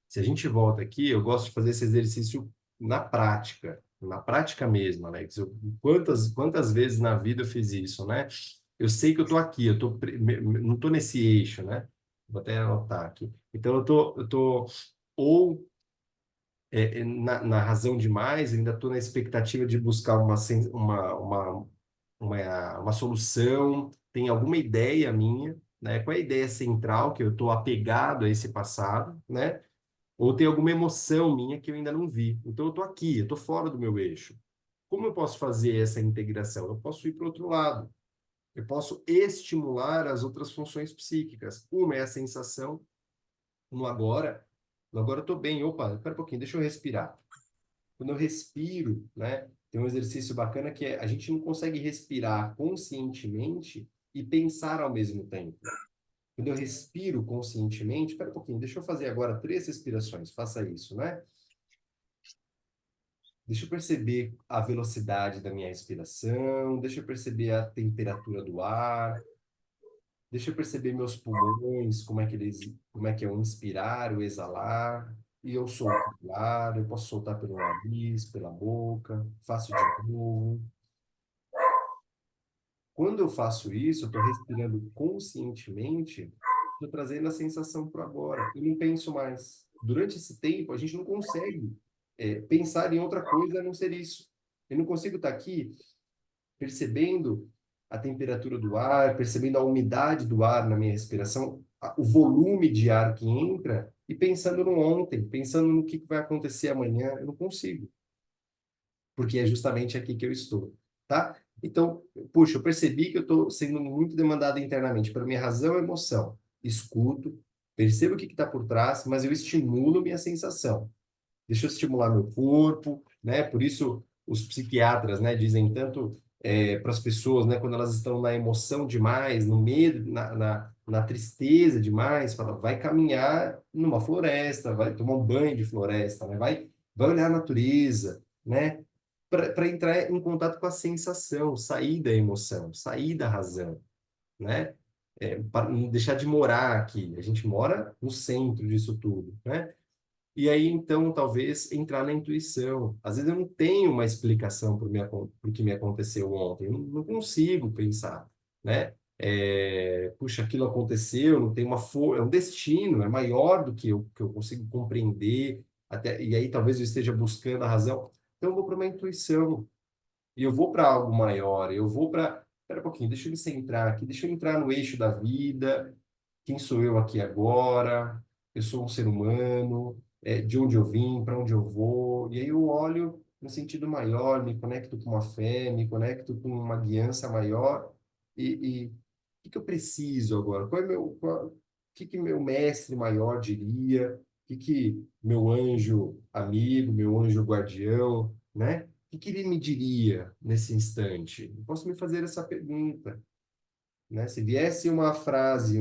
Se a gente volta aqui, eu gosto de fazer esse exercício na prática mesmo, Alex. Quantas vezes na vida eu fiz isso, né? Eu sei que eu tô aqui, não tô nesse eixo, né? Vou até anotar aqui. Então eu tô ou na razão demais, ainda estou na expectativa de buscar uma solução, tem alguma ideia minha, né? Qual é a ideia central que eu estou apegado a esse passado, né? Ou tem alguma emoção minha que eu ainda não vi. Então eu estou aqui, eu estou fora do meu eixo. Como eu posso fazer essa integração? Eu posso ir para o outro lado. Eu posso estimular as outras funções psíquicas. Uma é a sensação no agora. No agora eu estou bem. Opa, espera um pouquinho, deixa eu respirar. Quando eu respiro, né? Tem um exercício bacana que é a gente não consegue respirar conscientemente e pensar ao mesmo tempo. Quando eu respiro conscientemente, espera um pouquinho, deixa eu fazer agora 3 respirações, faça isso, né? Deixa eu perceber a velocidade da minha respiração, deixa eu perceber a temperatura do ar, deixa eu perceber meus pulmões, como é que é o inspirar, o exalar, e eu solto o ar, eu posso soltar pelo nariz, pela boca, faço de novo. Quando eu faço isso, eu estou respirando conscientemente, estou trazendo a sensação para o agora. Eu não penso mais. Durante esse tempo, a gente não consegue pensar em outra coisa a não ser isso. Eu não consigo estar aqui percebendo a temperatura do ar, percebendo a umidade do ar na minha respiração, o volume de ar que entra e pensando no ontem, pensando no que vai acontecer amanhã. Eu não consigo porque é justamente aqui que eu estou, tá? Então, puxa, eu percebi que eu estou sendo muito demandado internamente pela minha razão e emoção. Escuto, percebo o que está por trás, mas eu estimulo minha sensação. Deixa eu estimular meu corpo, né? Por isso os psiquiatras, né, dizem tanto para as pessoas, né, quando elas estão na emoção demais, no medo, na tristeza demais, fala, vai caminhar numa floresta, vai tomar um banho de floresta, né? Vai olhar a natureza, né? Para entrar em contato com a sensação, sair da emoção, sair da razão, né? Para não deixar de morar aqui. A gente mora no centro disso tudo, né? E aí, então, talvez entrar na intuição. Às vezes eu não tenho uma explicação para o que me aconteceu ontem. Eu não consigo pensar, né? Puxa, aquilo aconteceu, não tem é um destino, é maior do que eu consigo compreender. E aí talvez eu esteja buscando a razão. Então eu vou para uma intuição. E eu vou para algo maior. Eu vou para... Espera um pouquinho, deixa eu me centrar aqui. Deixa eu entrar no eixo da vida. Quem sou eu aqui agora? Eu sou um ser humano, de onde eu vim, para onde eu vou. E aí eu olho no sentido maior, me conecto com uma fé, me conecto com uma guiança maior. E o que que eu preciso agora? O que que meu mestre maior diria? O que que meu anjo amigo, meu anjo guardião, né? O que que ele me diria nesse instante? Eu posso me fazer essa pergunta, né? Se viesse uma frase,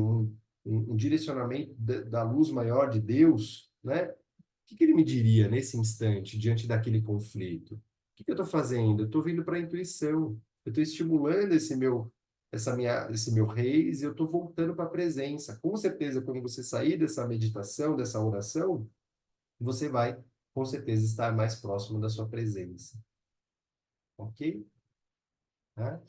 um direcionamento da luz maior de Deus, né? O que ele me diria nesse instante, diante daquele conflito? O que eu estou fazendo? Eu estou vindo para a intuição. Eu estou estimulando esse meu reis e eu estou voltando para a presença. Com certeza, quando você sair dessa meditação, dessa oração, você vai, com certeza, estar mais próximo da sua presença. Ok? Tá?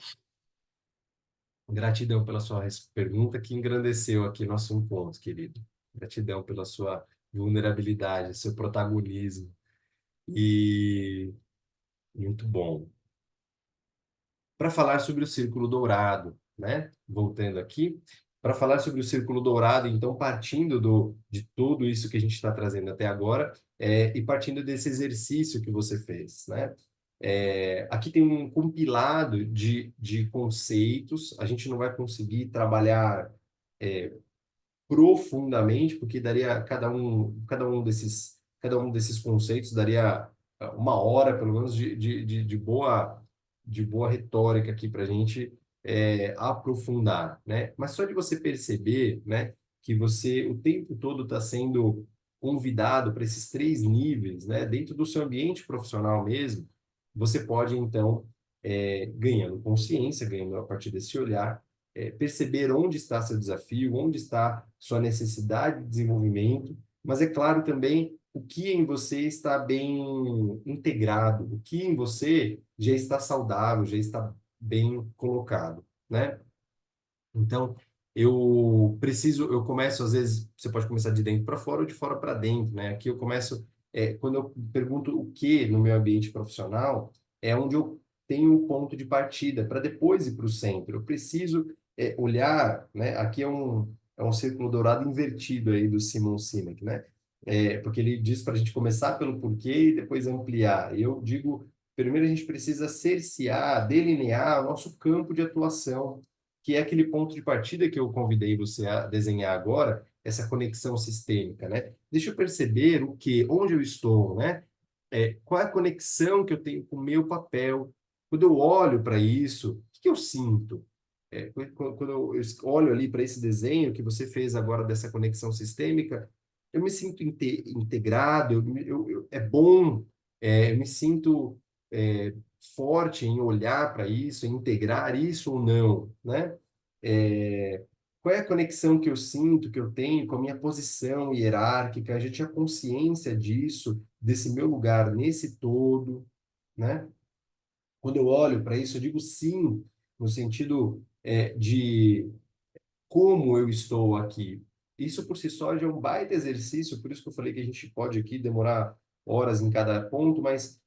Gratidão pela sua pergunta que engrandeceu aqui nosso encontro, querido. Gratidão pela sua vulnerabilidade, seu protagonismo. E muito bom. Para falar sobre o Círculo Dourado, né? Voltando aqui, para falar sobre o Círculo Dourado, então, partindo de tudo isso que a gente está trazendo até agora, e partindo desse exercício que você fez, né? Aqui tem um compilado de conceitos, a gente não vai conseguir trabalhar profundamente, porque daria cada um desses conceitos daria uma hora, pelo menos, de boa retórica aqui para a gente aprofundar, né? Mas só de você perceber, né, que você o tempo todo está sendo convidado para esses três níveis, né, dentro do seu ambiente profissional mesmo, você pode, então, ganhando consciência, ganhando a partir desse olhar, perceber onde está seu desafio, onde está sua necessidade de desenvolvimento, mas é claro também o que em você está bem integrado, o que em você já está saudável, já está bem colocado, né? Então, eu começo, às vezes, você pode começar de dentro para fora ou de fora para dentro, né? Aqui eu começo, quando eu pergunto o que no meu ambiente profissional, é onde eu tenho o ponto de partida para depois ir para o centro. Eu preciso olhar, né? Aqui é um círculo dourado invertido aí do Simon Sinek, né? Porque ele diz para a gente começar pelo porquê e depois ampliar. E eu digo, primeiro a gente precisa cercear, delinear o nosso campo de atuação, que é aquele ponto de partida que eu convidei você a desenhar agora, essa conexão sistêmica, né? Deixa eu perceber o que, onde eu estou, né? Qual é a conexão que eu tenho com o meu papel? Quando eu olho para isso, o que eu sinto? Quando eu olho ali para esse desenho que você fez agora dessa conexão sistêmica, eu me sinto integrado, é bom, eu me sinto é, forte em olhar para isso, em integrar isso ou não, né? É, qual é a conexão que eu sinto, que eu tenho com a minha posição hierárquica? A gente tinha consciência disso, desse meu lugar nesse todo, né? Quando eu olho para isso, eu digo sim, no sentido de como eu estou aqui. Isso por si só já é um baita exercício, por isso que eu falei que a gente pode aqui demorar horas em cada ponto, mas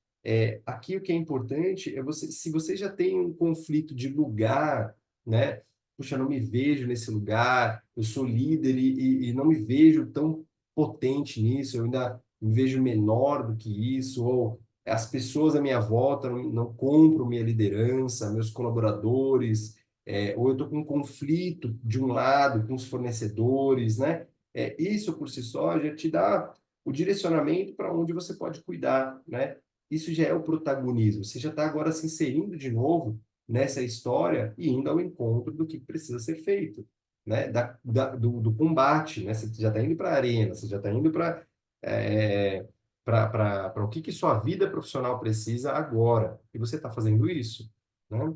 aqui o que é importante é você, se você já tem um conflito de lugar, né? Puxa, não me vejo nesse lugar, eu sou líder e não me vejo tão potente nisso, eu ainda me vejo menor do que isso, ou as pessoas à minha volta não compram minha liderança, meus colaboradores, ou eu estou com um conflito de um lado com os fornecedores, né? Isso por si só já te dá o direcionamento para onde você pode cuidar, né? Isso já é o protagonismo. Você já está agora se inserindo de novo nessa história e indo ao encontro do que precisa ser feito, né? Do combate, né? Você já está indo para a arena, você já está indo para o que sua vida profissional precisa agora. E você está fazendo isso, né?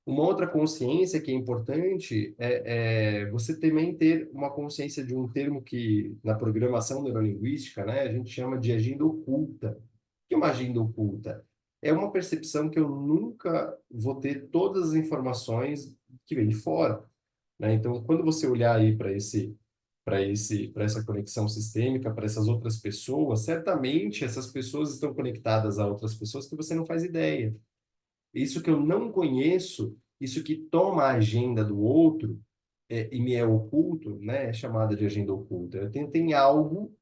Uma outra consciência que é importante é você também ter uma consciência de um termo que, na programação neurolinguística, né, a gente chama de agenda oculta. O que é uma agenda oculta? É uma percepção que eu nunca vou ter todas as informações que vêm de fora, né? Então, quando você olhar aí para essa conexão sistêmica, para essas outras pessoas, certamente essas pessoas estão conectadas a outras pessoas que você não faz ideia. Isso que eu não conheço, isso que toma a agenda do outro e me é oculto, né, é chamada de agenda oculta. Tem algo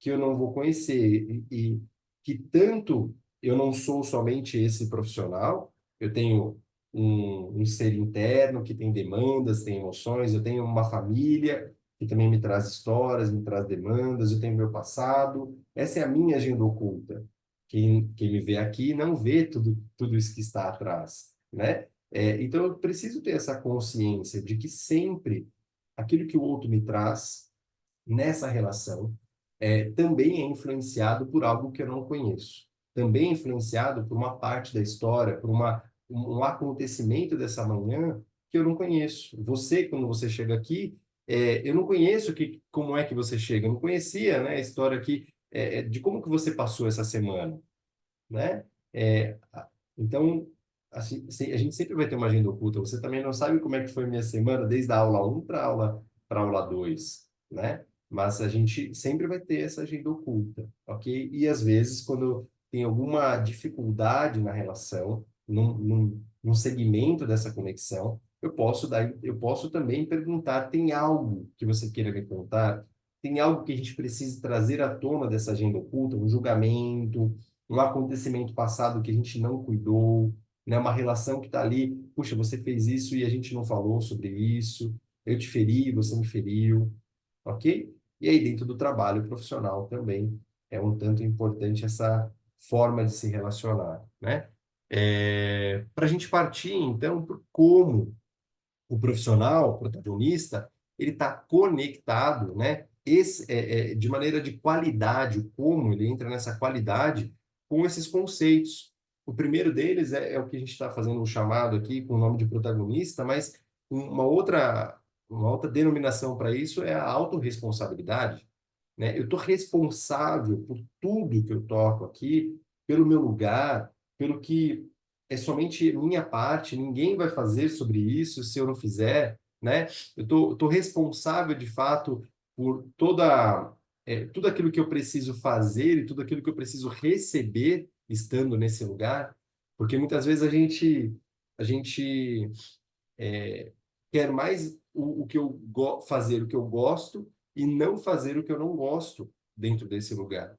que eu não vou conhecer e que tanto eu não sou somente esse profissional, eu tenho um ser interno que tem demandas, tem emoções, eu tenho uma família que também me traz histórias, me traz demandas, eu tenho meu passado. Essa é a minha agenda oculta. Quem me vê aqui não vê tudo isso que está atrás, né? Então eu preciso ter essa consciência de que sempre aquilo que o outro me traz nessa relação também é influenciado por algo que eu não conheço. Também é influenciado por uma parte da história, por um acontecimento dessa manhã que eu não conheço. Você, quando você chega aqui, eu não conheço como é que você chega. Eu não conhecia, né, a história aqui de como que você passou essa semana, né? É, então, assim, a gente sempre vai ter uma agenda oculta. Você também não sabe como é que foi minha semana, desde a aula um para a aula 2, né? Mas a gente sempre vai ter essa agenda oculta, ok? E às vezes, quando tem alguma dificuldade na relação, num segmento dessa conexão, eu posso também perguntar, tem algo que você queira me contar? Tem algo que a gente precise trazer à tona dessa agenda oculta? Um julgamento, um acontecimento passado que a gente não cuidou, né? Uma relação que está ali, puxa, você fez isso e a gente não falou sobre isso, eu te feri, você me feriu, ok? E aí, dentro do trabalho profissional também, é um tanto importante essa forma de se relacionar, né? Para a gente partir, então, por como o profissional, o protagonista, ele está conectado, né? De maneira de qualidade, o como ele entra nessa qualidade com esses conceitos. O primeiro deles é o que a gente está fazendo um chamado aqui com o nome de protagonista, mas uma outra denominação para isso é a autorresponsabilidade, né? Eu estou responsável por tudo que eu toco aqui, pelo meu lugar, pelo que é somente minha parte, ninguém vai fazer sobre isso se eu não fizer, né? Tô responsável, de fato, por tudo aquilo que eu preciso fazer e tudo aquilo que eu preciso receber estando nesse lugar, porque muitas vezes a gente quer mais o que fazer o que eu gosto e não fazer o que eu não gosto dentro desse lugar,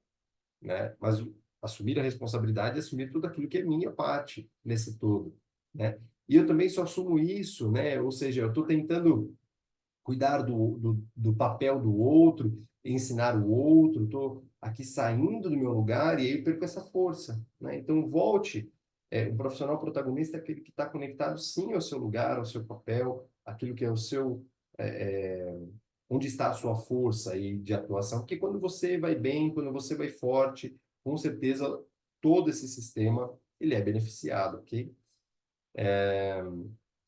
né? Mas assumir a responsabilidade é assumir tudo aquilo que é minha parte nesse todo, né? E eu também só assumo isso, né? Ou seja, eu estou tentando cuidar do papel do outro, ensinar o outro, estou aqui saindo do meu lugar e aí eu perco essa força, né? Então, volte. O profissional protagonista é aquele que está conectado, sim, ao seu lugar, ao seu papel, aquilo que é o seu... é, é, onde está a sua força aí de atuação, porque quando você vai bem, quando você vai forte, com certeza todo esse sistema ele é beneficiado, ok?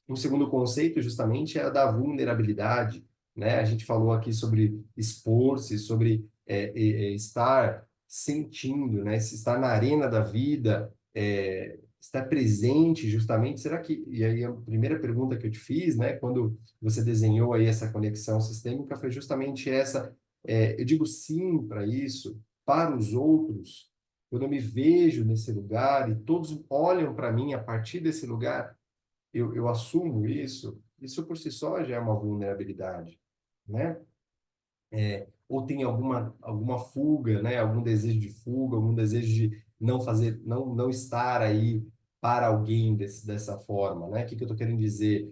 Um segundo conceito, justamente, é a da vulnerabilidade, né? A gente falou aqui sobre expor-se, sobre estar sentindo, né? Se estar na arena da vida, estar presente, justamente. Será que... E aí a primeira pergunta que eu te fiz, né? Quando você desenhou aí essa conexão sistêmica, foi justamente essa. Eu digo sim para isso, para os outros. Quando eu me vejo nesse lugar e todos olham para mim a partir desse lugar, eu assumo isso, isso por si só já é uma vulnerabilidade, né? Ou tem alguma fuga, né? Algum desejo de fuga, algum desejo de não fazer, não estar aí para alguém dessa forma, né? O que eu estou querendo dizer?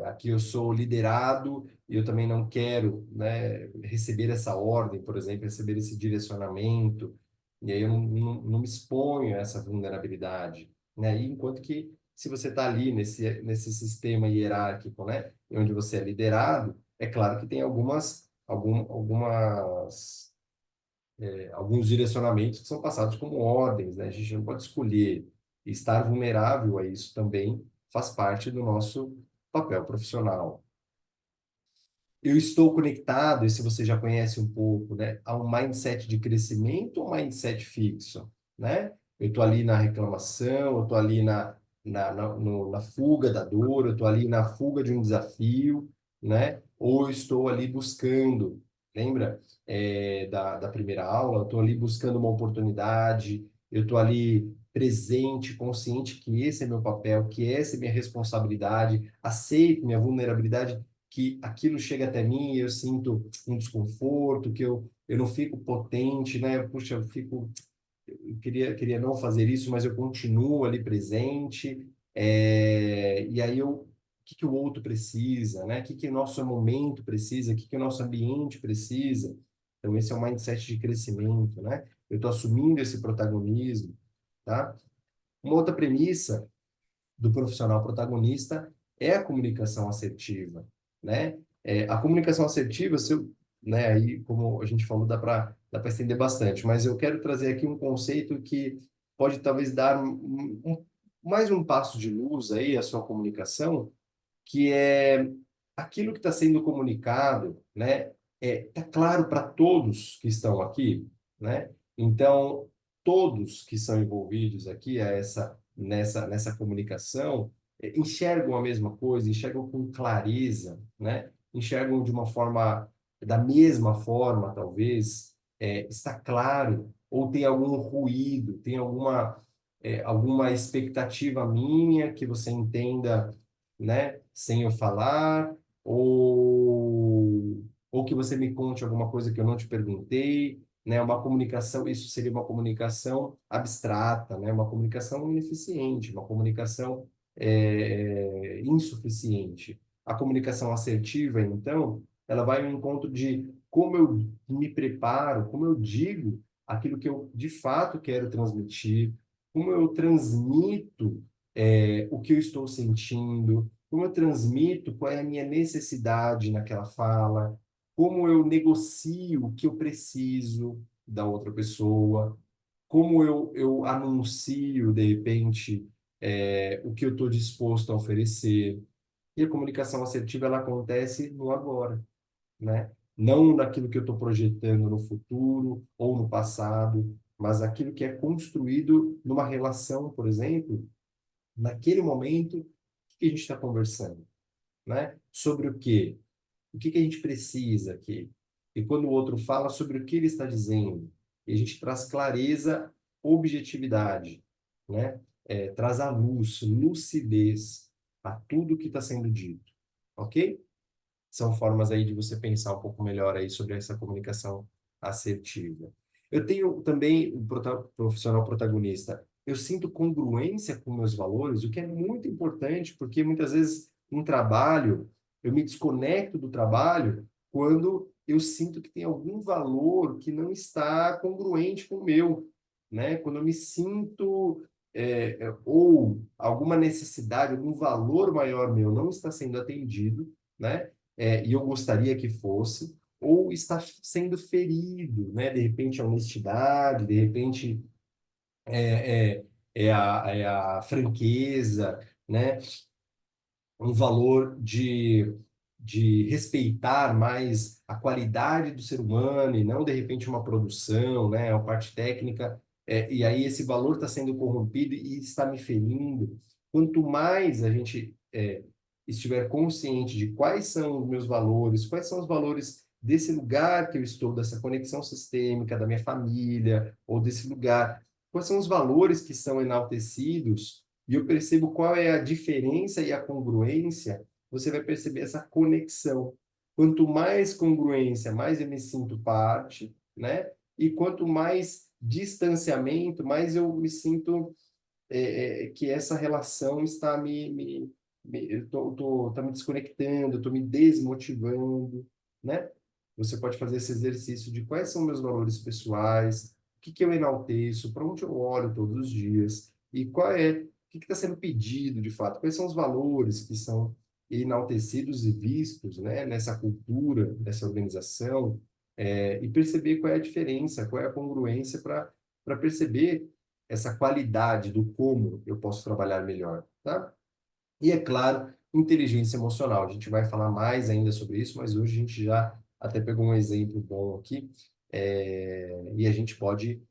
Aqui eu sou liderado e eu também não quero, né, receber essa ordem, por exemplo, receber esse direcionamento, e aí eu não me exponho a essa vulnerabilidade, né? E enquanto que se você está ali nesse sistema hierárquico, né, onde você é liderado, é claro que tem alguns direcionamentos que são passados como ordens, né? A gente não pode escolher. Estar vulnerável a isso também faz parte do nosso papel profissional. Eu estou conectado, e se você já conhece um pouco, né, a um mindset de crescimento ou um mindset fixo, né? Eu estou ali na reclamação, eu estou ali na fuga da dor, eu estou ali na fuga de um desafio, né? Ou eu estou ali buscando, lembra, da primeira aula? Eu estou ali buscando uma oportunidade, eu estou ali presente, consciente que esse é meu papel, que essa é minha responsabilidade, aceito minha vulnerabilidade, que aquilo chega até mim e eu sinto um desconforto, que eu não fico potente, né? Puxa, eu queria não fazer isso, mas eu continuo ali presente. E aí o que o outro precisa, né? O nosso momento precisa, o que o nosso ambiente precisa. Então, esse é um mindset de crescimento, né? Eu estou assumindo esse protagonismo, tá? Uma outra premissa do profissional protagonista é a comunicação assertiva, né? A comunicação assertiva, se eu, né, aí, como a gente falou, dá para estender bastante, mas eu quero trazer aqui um conceito que pode talvez dar mais um passo de luz aí à sua comunicação, que é aquilo que está sendo comunicado, né? Tá claro para todos que estão aqui, né? Então, todos que são envolvidos aqui nessa comunicação enxergam a mesma coisa, enxergam com clareza, né? Enxergam de uma forma, da mesma forma, talvez, está claro, ou tem algum ruído, tem alguma expectativa minha que você entenda, né, sem eu falar, ou que você me conte alguma coisa que eu não te perguntei, né, uma comunicação, isso seria uma comunicação abstrata, né, uma comunicação ineficiente, uma comunicação insuficiente. A comunicação assertiva, então, ela vai ao encontro de como eu me preparo, como eu digo aquilo que eu de fato quero transmitir, como eu transmito o que eu estou sentindo, como eu transmito, qual é a minha necessidade naquela fala, como eu negocio o que eu preciso da outra pessoa, como eu anuncio, de repente, o que eu estou disposto a oferecer. E a comunicação assertiva, ela acontece no agora, né? Não naquilo que eu estou projetando no futuro ou no passado, mas aquilo que é construído numa relação, por exemplo, naquele momento, o que a gente está conversando, né? Sobre o quê? O que a gente precisa aqui? E quando o outro fala sobre o que ele está dizendo, e a gente traz clareza, objetividade, né? Traz a luz, lucidez a tudo que está sendo dito, ok? São formas aí de você pensar um pouco melhor aí sobre essa comunicação assertiva. Eu tenho também o profissional protagonista. Eu sinto congruência com meus valores, o que é muito importante, porque muitas vezes no trabalho eu me desconecto do trabalho quando eu sinto que tem algum valor que não está congruente com o meu, né? Quando eu me sinto ou alguma necessidade, algum valor maior meu não está sendo atendido, né? E eu gostaria que fosse, ou está sendo ferido, né? De repente a honestidade, de repente é, é a franqueza, né? Um valor de respeitar mais a qualidade do ser humano e não, de repente, uma produção, né? A parte técnica. E aí esse valor está sendo corrompido e está me ferindo. Quanto mais a gente estiver consciente de quais são os meus valores, quais são os valores desse lugar que eu estou, dessa conexão sistêmica, da minha família, ou desse lugar, quais são os valores que são enaltecidos, e eu percebo qual é a diferença e a congruência, você vai perceber essa conexão. Quanto mais congruência, mais eu me sinto parte, né? E quanto mais distanciamento, mais eu me sinto que essa relação está tá me desconectando, estou me desmotivando, né? Você pode fazer esse exercício de quais são meus valores pessoais, o que eu enalteço, para onde eu olho todos os dias, e o que está sendo pedido de fato, quais são os valores que são enaltecidos e vistos, né, nessa cultura, nessa organização, e perceber qual é a diferença, qual é a congruência para perceber essa qualidade do como eu posso trabalhar melhor, tá? E é claro, inteligência emocional. A gente vai falar mais ainda sobre isso, mas hoje a gente já até pegou um exemplo bom aqui, e a gente pode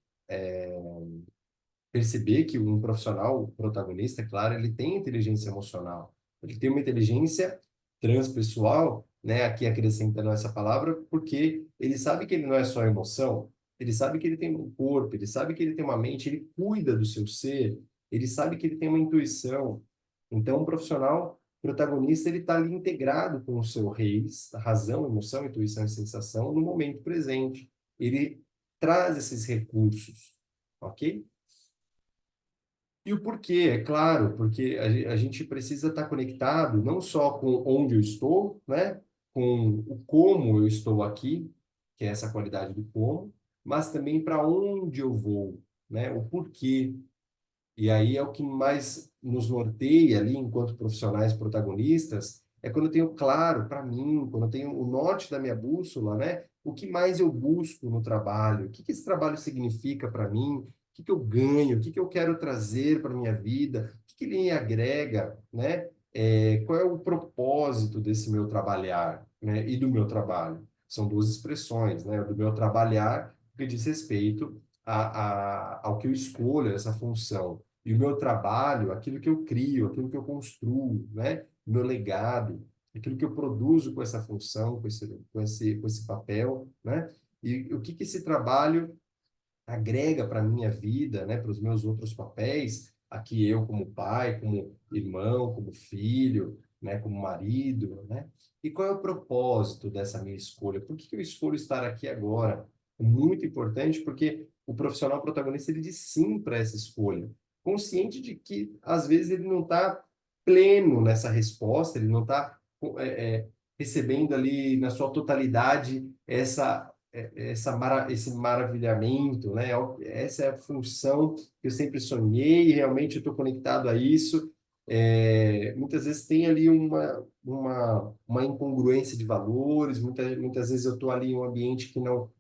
perceber que um profissional, o protagonista, é claro, ele tem inteligência emocional. Ele tem uma inteligência transpessoal, né, aqui acrescentando essa palavra, porque ele sabe que ele não é só emoção, ele sabe que ele tem um corpo, ele sabe que ele tem uma mente, ele cuida do seu ser, ele sabe que ele tem uma intuição. Então, o profissional protagonista, ele está ali integrado com o seu reis, a razão, emoção, intuição e sensação no momento presente. Ele traz esses recursos, ok? E o porquê, é claro, porque a gente precisa estar conectado não só com onde eu estou, né, com o como eu estou aqui, que é essa qualidade do como, mas também para onde eu vou, né, o porquê. E aí é o que mais nos norteia ali enquanto profissionais protagonistas, É quando eu tenho claro para mim, quando eu tenho o norte da minha bússola, né? O que mais eu busco no trabalho? O que que esse trabalho significa para mim? O que que eu ganho? O que que eu quero trazer para minha vida? O que que ele me agrega, né? Qual é o propósito desse meu trabalhar, né? E do meu trabalho? São duas expressões, né? Do meu trabalhar, que diz respeito ao que eu escolho, essa função. E o meu trabalho, aquilo que eu crio, aquilo que eu construo, né? O meu legado, aquilo que eu produzo com essa função, com esse papel, né? E o que que esse trabalho agrega para a minha vida, né, para os meus outros papéis, aqui eu como pai, como irmão, como filho, né, como marido, né? E qual é o propósito dessa minha escolha? Por que que eu escolho estar aqui agora? É muito importante porque o profissional protagonista ele diz sim para essa escolha, consciente de que às vezes ele não está pleno nessa resposta, ele não está recebendo ali na sua totalidade esse maravilhamento, né? Essa é a função que eu sempre sonhei e realmente estou conectado a isso. Muitas vezes tem ali uma incongruência de valores, muitas vezes eu estou ali em um ambiente que não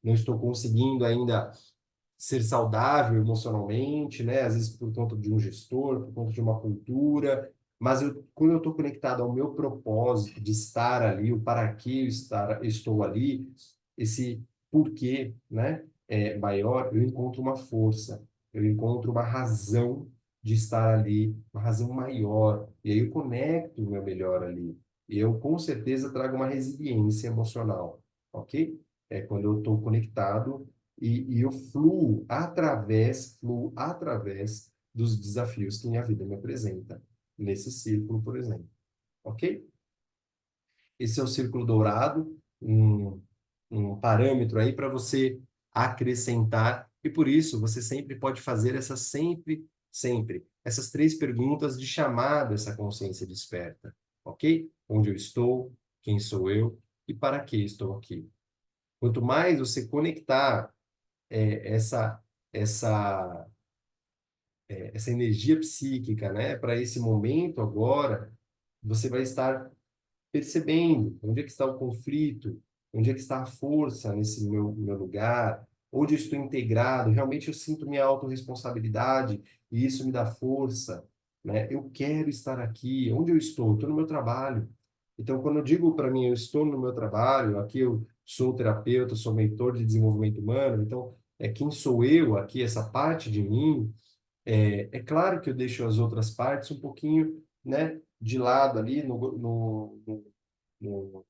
estou conseguindo ainda ser saudável emocionalmente, né? Às vezes por conta de um gestor, por conta de uma cultura, mas quando eu estou conectado ao meu propósito de estar ali, o para que estou ali, esse porquê, né? Maior, eu encontro uma força, eu encontro uma razão de estar ali, uma razão maior, e aí eu conecto o meu melhor ali. E eu com certeza trago uma resiliência emocional, ok? É quando eu estou conectado e eu fluo através dos desafios que minha vida me apresenta, nesse círculo, por exemplo. Ok? Esse é o círculo dourado, um parâmetro aí para você acrescentar, e por isso você sempre pode fazer sempre, essas três perguntas de chamado a essa consciência desperta. Ok? Onde eu estou, quem sou eu e para que estou aqui. Quanto mais você conectar essa essa essa energia psíquica, né, para esse momento agora, você vai estar percebendo onde é que está o conflito, onde é que está a força nesse meu lugar, onde eu estou integrado, realmente eu sinto minha autorresponsabilidade e isso me dá força, né? Eu quero estar aqui, onde eu estou? Estou no meu trabalho. Então, quando eu digo para mim, eu estou no meu trabalho, aqui eu sou terapeuta, sou mentor de desenvolvimento humano, então, quem sou eu aqui, essa parte de mim, é claro que eu deixo as outras partes um pouquinho, né, de lado ali no, no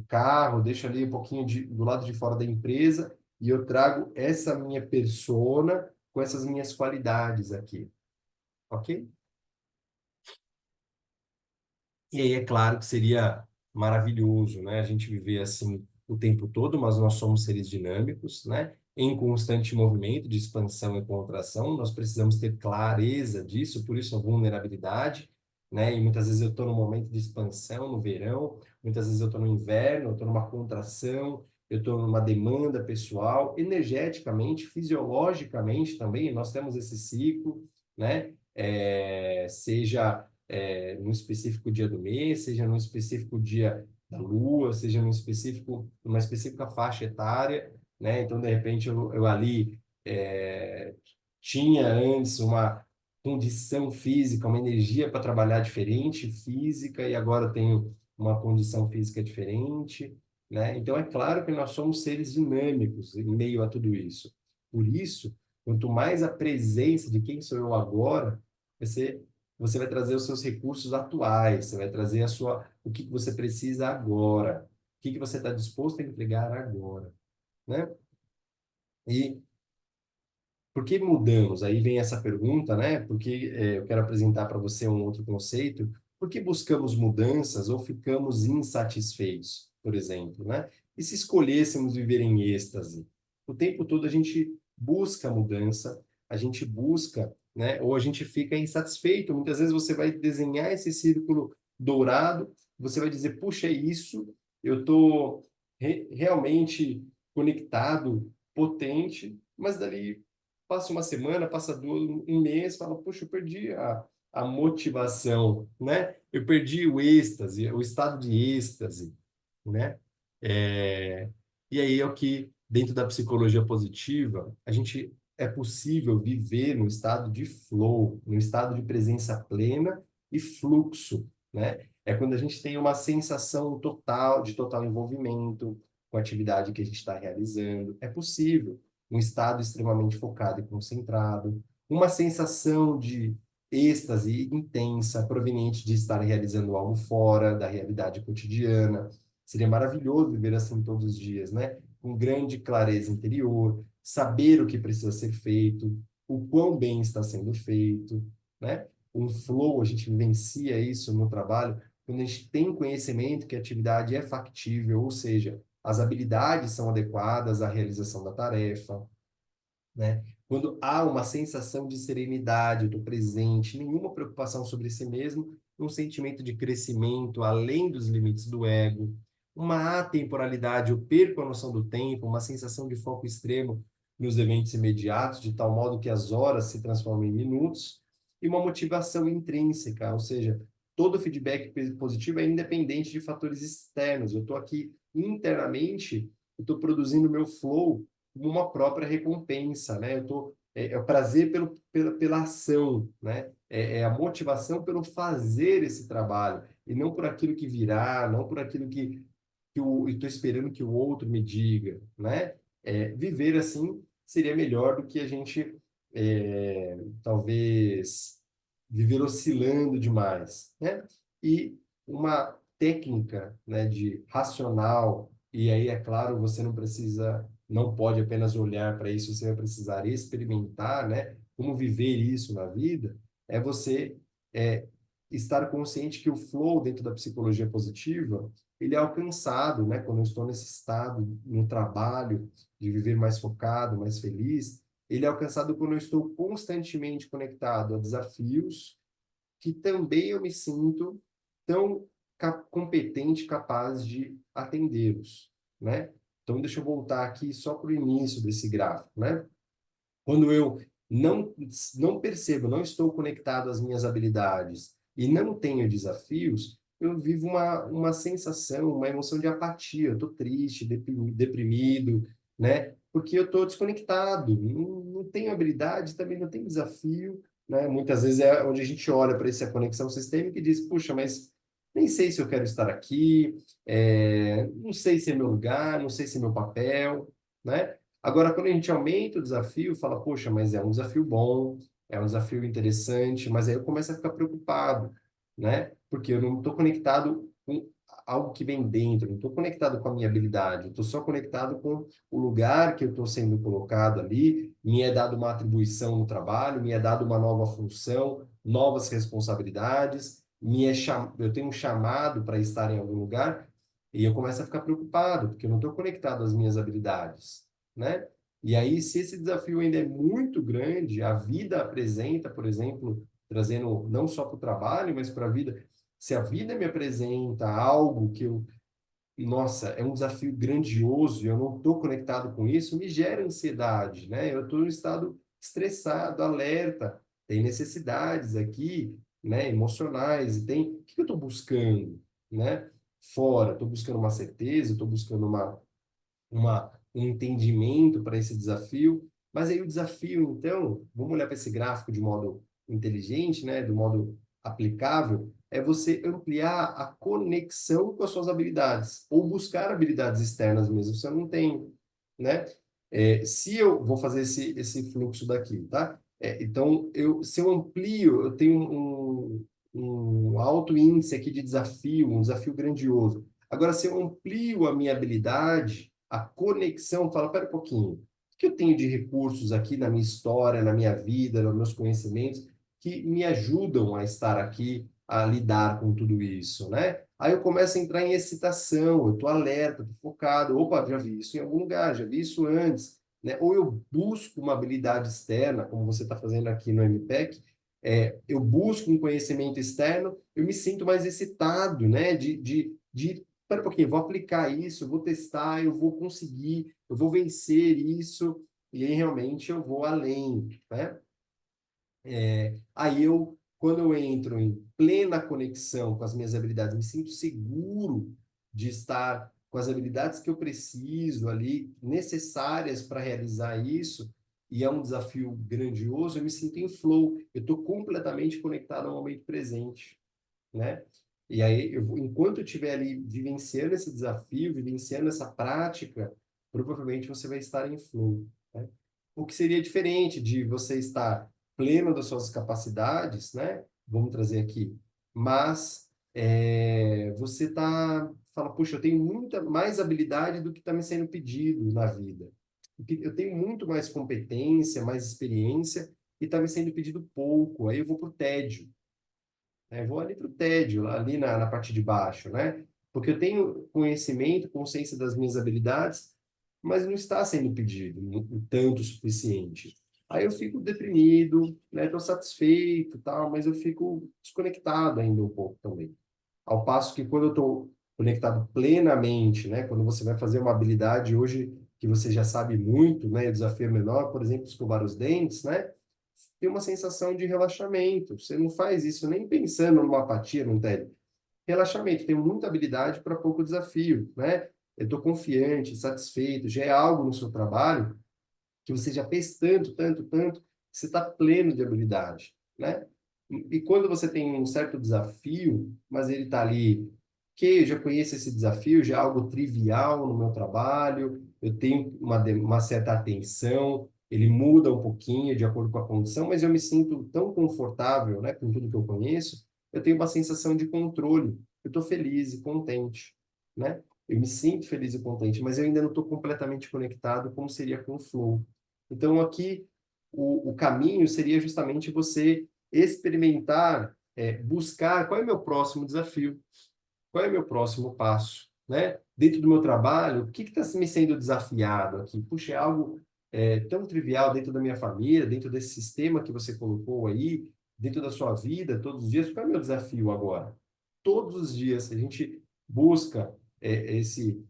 carro, deixo ali um pouquinho do lado de fora da empresa e eu trago essa minha persona com essas minhas qualidades aqui, ok? E aí é claro que seria maravilhoso, né? A gente viver assim o tempo todo, mas nós somos seres dinâmicos, né? Em constante movimento de expansão e contração, nós precisamos ter clareza disso, por isso a vulnerabilidade, né? E muitas vezes eu estou no momento de expansão, no verão, muitas vezes eu estou no inverno, eu estou numa contração, eu estou numa demanda pessoal, energeticamente, fisiologicamente também, nós temos esse ciclo, né? Seja num específico dia do mês, seja num específico dia da lua, seja numa específica faixa etária, né? Então, de repente, eu ali tinha antes uma condição física, uma energia para trabalhar diferente, física, e agora tenho uma condição física diferente, né? Então, é claro que nós somos seres dinâmicos em meio a tudo isso. Por isso, quanto mais a presença de quem sou eu agora, vai ser você vai trazer os seus recursos atuais, você vai trazer o que você precisa agora, o que você está disposto a entregar agora, né? E por que mudamos? Aí vem essa pergunta, né? Porque eu quero apresentar para você um outro conceito. Por que buscamos mudanças ou ficamos insatisfeitos, por exemplo, né? E se escolhêssemos viver em êxtase? O tempo todo a gente busca mudança, a gente busca, né? Ou a gente fica insatisfeito. Muitas vezes você vai desenhar esse círculo dourado, você vai dizer, puxa, é isso, eu estou realmente conectado, potente, mas dali passa uma semana, passa duas, um mês, fala, poxa, eu perdi a motivação, né? Eu perdi o êxtase, o estado de êxtase, né? É, e aí é o que, dentro da psicologia positiva, a gente é possível viver no estado de flow, no estado de presença plena e fluxo, né? É quando a gente tem uma sensação total, de total envolvimento com a atividade que a gente está realizando. É possível um estado extremamente focado e concentrado, uma sensação de êxtase intensa proveniente de estar realizando algo fora da realidade cotidiana. Seria maravilhoso viver assim todos os dias, né? Com grande clareza interior, saber o que precisa ser feito, o quão bem está sendo feito, né? Um flow, a gente vivencia isso no trabalho, quando a gente tem conhecimento que a atividade é factível, ou seja, as habilidades são adequadas à realização da tarefa, né? Quando há uma sensação de serenidade, do presente, nenhuma preocupação sobre si mesmo, um sentimento de crescimento além dos limites do ego, uma atemporalidade, eu perco a noção do tempo, uma sensação de foco extremo nos eventos imediatos, de tal modo que as horas se transformam em minutos, e uma motivação intrínseca, ou seja, todo feedback positivo é independente de fatores externos. Eu estou aqui internamente, eu estou produzindo meu flow uma própria recompensa, né? É o prazer pela ação, né? É a motivação pelo fazer esse trabalho e não por aquilo que virá, não por aquilo que eu estou esperando que o outro me diga, né? Viver assim seria melhor do que a gente talvez viver oscilando demais, né? E uma técnica, né, de racional, e aí é claro, você não pode apenas olhar para isso, você vai precisar experimentar, né, como viver isso na vida, é você é, estar consciente que o flow dentro da psicologia positiva, ele é alcançado, né, quando eu estou nesse estado no trabalho, de viver mais focado, mais feliz, ele é alcançado quando eu estou constantemente conectado a desafios que também eu me sinto tão competente, capaz de atendê-los, né? Então, deixa eu voltar aqui só para o início desse gráfico, né? Quando eu não percebo, não estou conectado às minhas habilidades e não tenho desafios, eu vivo uma sensação, uma emoção de apatia. Eu estou triste, deprimido, né? Porque eu estou desconectado, não tenho habilidade, também não tenho desafio, né? Muitas vezes é onde a gente olha para essa conexão sistêmica e diz, puxa, mas nem sei se eu quero estar aqui, não sei se é meu lugar, não sei se é meu papel, né? Agora, quando a gente aumenta o desafio, fala, poxa, mas é um desafio bom, é um desafio interessante, mas aí eu começo a ficar preocupado, né? Porque eu não estou conectado com algo que vem dentro, não estou conectado com a minha habilidade, estou só conectado com o lugar que eu estou sendo colocado ali, me é dado uma atribuição no trabalho, me é dado uma nova função, novas responsabilidades, eu tenho um chamado para estar em algum lugar, e eu começo a ficar preocupado, porque eu não estou conectado às minhas habilidades, né? E aí, se esse desafio ainda é muito grande, a vida apresenta, por exemplo, trazendo não só para o trabalho, mas para a vida, se a vida me apresenta algo que nossa, é um desafio grandioso e eu não estou conectado com isso, me gera ansiedade, né? Eu estou em um estado estressado, alerta, tem necessidades aqui, né, emocionais, e tem, o que eu estou buscando, né? Fora, estou buscando uma certeza, estou buscando um entendimento para esse desafio. Mas aí o desafio, então, vamos olhar para esse gráfico de modo inteligente, né, do modo aplicável, é você ampliar a conexão com as suas habilidades, ou buscar habilidades externas mesmo, você não tem, né? Se eu vou fazer esse fluxo daqui, tá? Então, se eu amplio, eu tenho um alto índice aqui de desafio, um desafio grandioso. Agora, se eu amplio a minha habilidade, a conexão, fala, pera um pouquinho, o que eu tenho de recursos aqui na minha história, na minha vida, nos meus conhecimentos, que me ajudam a estar aqui, a lidar com tudo isso, né? Aí eu começo a entrar em excitação, eu estou alerta, estou focado, opa, já vi isso em algum lugar, já vi isso antes, né? Ou eu busco uma habilidade externa, como você está fazendo aqui no MPEC, eu busco um conhecimento externo, eu me sinto mais excitado, né? Espera um pouquinho, vou aplicar isso, eu vou testar, eu vou conseguir, eu vou vencer isso, e aí realmente eu vou além, né? Aí eu quando eu entro em plena conexão com as minhas habilidades, me sinto seguro de estar com as habilidades que eu preciso ali, necessárias para realizar isso, e é um desafio grandioso, eu me sinto em flow, eu estou completamente conectado ao momento presente, né? E aí, enquanto eu estiver ali vivenciando esse desafio, vivenciando essa prática, provavelmente você vai estar em flow, né? O que seria diferente de você estar pleno das suas capacidades, né? Vamos trazer aqui. Mas você fala, puxa, eu tenho muita mais habilidade do que está me sendo pedido na vida. Eu tenho muito mais competência, mais experiência, e está me sendo pedido pouco. Aí eu vou para o tédio, né? Vou ali para o tédio, ali na parte de baixo, né? Porque eu tenho conhecimento, consciência das minhas habilidades, mas não está sendo pedido o tanto o suficiente. Aí eu fico deprimido, né? Estou satisfeito, tal, mas eu fico desconectado ainda um pouco também. Ao passo que quando eu estou conectado plenamente, né? Quando você vai fazer uma habilidade hoje que você já sabe muito, né? O desafio é menor, por exemplo, escovar os dentes, né? Tem uma sensação de relaxamento. Você não faz isso nem pensando numa apatia, num tédio. Relaxamento, tenho muita habilidade para pouco desafio, né? Eu estou confiante, satisfeito, já é algo no seu trabalho que você já fez tanto, tanto, tanto, que você está pleno de habilidade, né? E quando você tem um certo desafio, mas ele está ali, que eu já conheço esse desafio, já é algo trivial no meu trabalho, eu tenho uma certa atenção, ele muda um pouquinho de acordo com a condição, mas eu me sinto tão confortável, né, com tudo que eu conheço, eu tenho uma sensação de controle, eu estou feliz e contente, né? Eu me sinto feliz e contente, mas eu ainda não estou completamente conectado como seria com o flow. Então, aqui, o caminho seria justamente você experimentar, buscar qual é o meu próximo desafio, qual é o meu próximo passo, né? Dentro do meu trabalho, o que está me sendo desafiado aqui? Puxa, é algo tão trivial dentro da minha família, dentro desse sistema que você colocou aí, dentro da sua vida, todos os dias. Qual é o meu desafio agora? Todos os dias a gente busca esse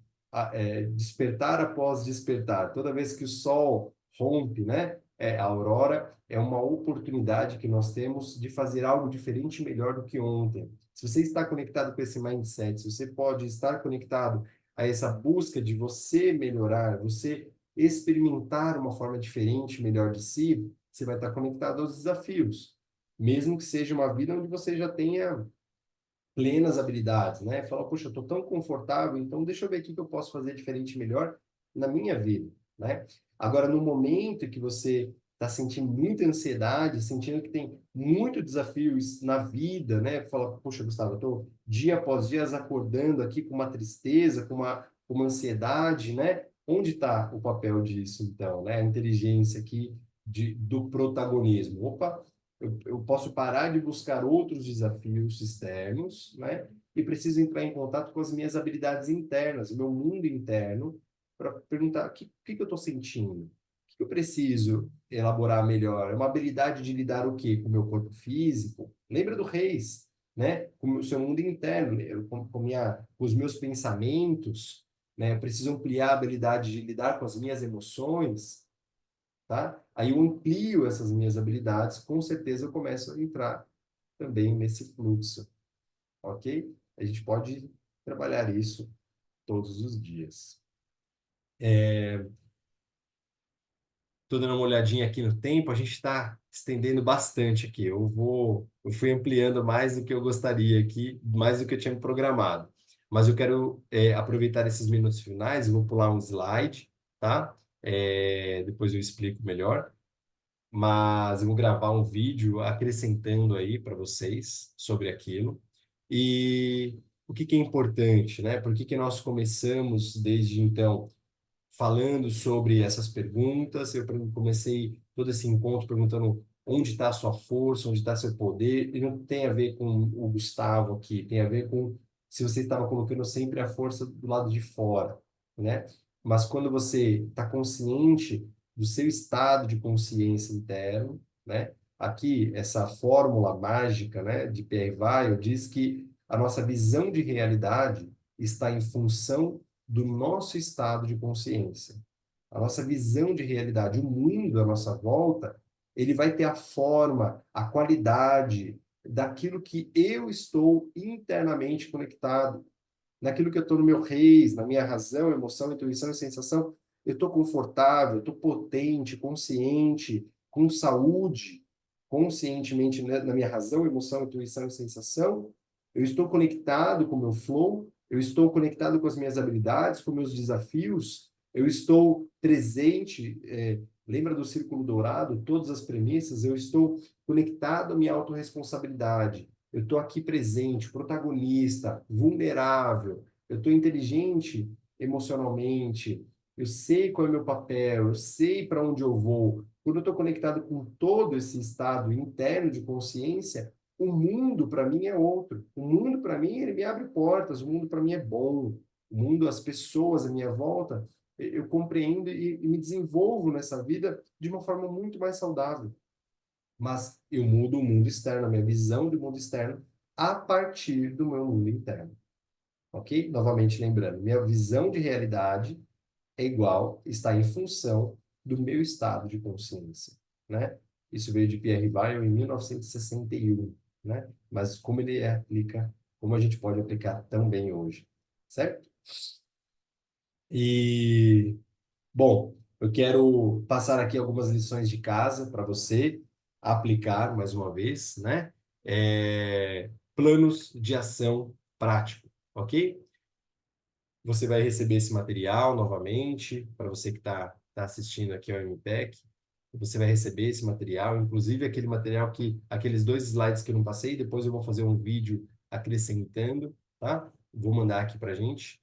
despertar após despertar. Toda vez que o sol rompe, né? A aurora é uma oportunidade que nós temos de fazer algo diferente e melhor do que ontem. Se você está conectado com esse mindset, se você pode estar conectado a essa busca de você melhorar, você experimentar uma forma diferente, melhor de si, você vai estar conectado aos desafios. Mesmo que seja uma vida onde você já tenha plenas habilidades, né? Fala, poxa, eu estou tão confortável, então deixa eu ver o que eu posso fazer diferente e melhor na minha vida, né? Agora, no momento que você está sentindo muita ansiedade, sentindo que tem muito desafios na vida, né? Fala, poxa, Gustavo, eu estou dia após dia acordando aqui com uma tristeza, com uma ansiedade, né? Onde está o papel disso, então, né? A inteligência aqui do protagonismo. Opa, eu posso parar de buscar outros desafios externos, né? E preciso entrar em contato com as minhas habilidades internas, o meu mundo interno, para perguntar o que eu estou sentindo, que eu preciso elaborar melhor. É uma habilidade de lidar o quê? Com o meu corpo físico. Lembra do Reis, né? Com o seu mundo interno, né? Com os meus pensamentos, né? Eu preciso ampliar a habilidade de lidar com as minhas emoções, tá? Aí eu amplio essas minhas habilidades, com certeza eu começo a entrar também nesse fluxo, ok? A gente pode trabalhar isso todos os dias. Estou dando uma olhadinha aqui no tempo, a gente está estendendo bastante aqui. Eu fui ampliando mais do que eu gostaria aqui, mais do que eu tinha programado. Mas eu quero aproveitar esses minutos finais, eu vou pular um slide, tá? Depois eu explico melhor. Mas eu vou gravar um vídeo acrescentando aí para vocês sobre aquilo. E o que que é importante, né? Por que que nós começamos desde então falando sobre essas perguntas? Comecei todo esse encontro perguntando onde está a sua força, onde está seu poder, e não tem a ver com o Gustavo aqui, tem a ver com se você estava colocando sempre a força do lado de fora, né? Mas quando você está consciente do seu estado de consciência interno, né? Aqui, essa fórmula mágica, né, de Pierre Weil diz que a nossa visão de realidade está em função do nosso estado de consciência. A nossa visão de realidade, o mundo à nossa volta, ele vai ter a forma, a qualidade, daquilo que eu estou internamente conectado, naquilo que eu estou no meu reis, na minha razão, emoção, intuição e sensação. Eu estou confortável, eu estou potente, consciente, com saúde, conscientemente, né, na minha razão, emoção, intuição e sensação. Eu estou conectado com o meu flow, eu estou conectado com as minhas habilidades, com meus desafios, eu estou presente. Lembra do círculo dourado? Todas as premissas, eu estou conectado à minha autorresponsabilidade. Eu estou aqui presente, protagonista, vulnerável. Eu estou inteligente emocionalmente. Eu sei qual é o meu papel. Eu sei para onde eu vou. Quando eu estou conectado com todo esse estado interno de consciência, o mundo para mim é outro. O mundo para mim ele me abre portas. O mundo para mim é bom. O mundo, as pessoas à minha volta, eu compreendo e me desenvolvo nessa vida de uma forma muito mais saudável, mas eu mudo o mundo externo, a minha visão do mundo externo, a partir do meu mundo interno, ok? Novamente lembrando, minha visão de realidade é igual, está em função do meu estado de consciência, né? Isso veio de Pierre Weil em 1961, né? Mas como ele aplica, como a gente pode aplicar também hoje, certo? E bom, eu quero passar aqui algumas lições de casa para você aplicar mais uma vez, né? Planos de ação prático, ok? Você vai receber esse material novamente, para você que tá assistindo aqui ao MPEC. Você vai receber esse material, inclusive aquele material aqueles dois slides que eu não passei, depois eu vou fazer um vídeo acrescentando, tá? Vou mandar aqui para a gente,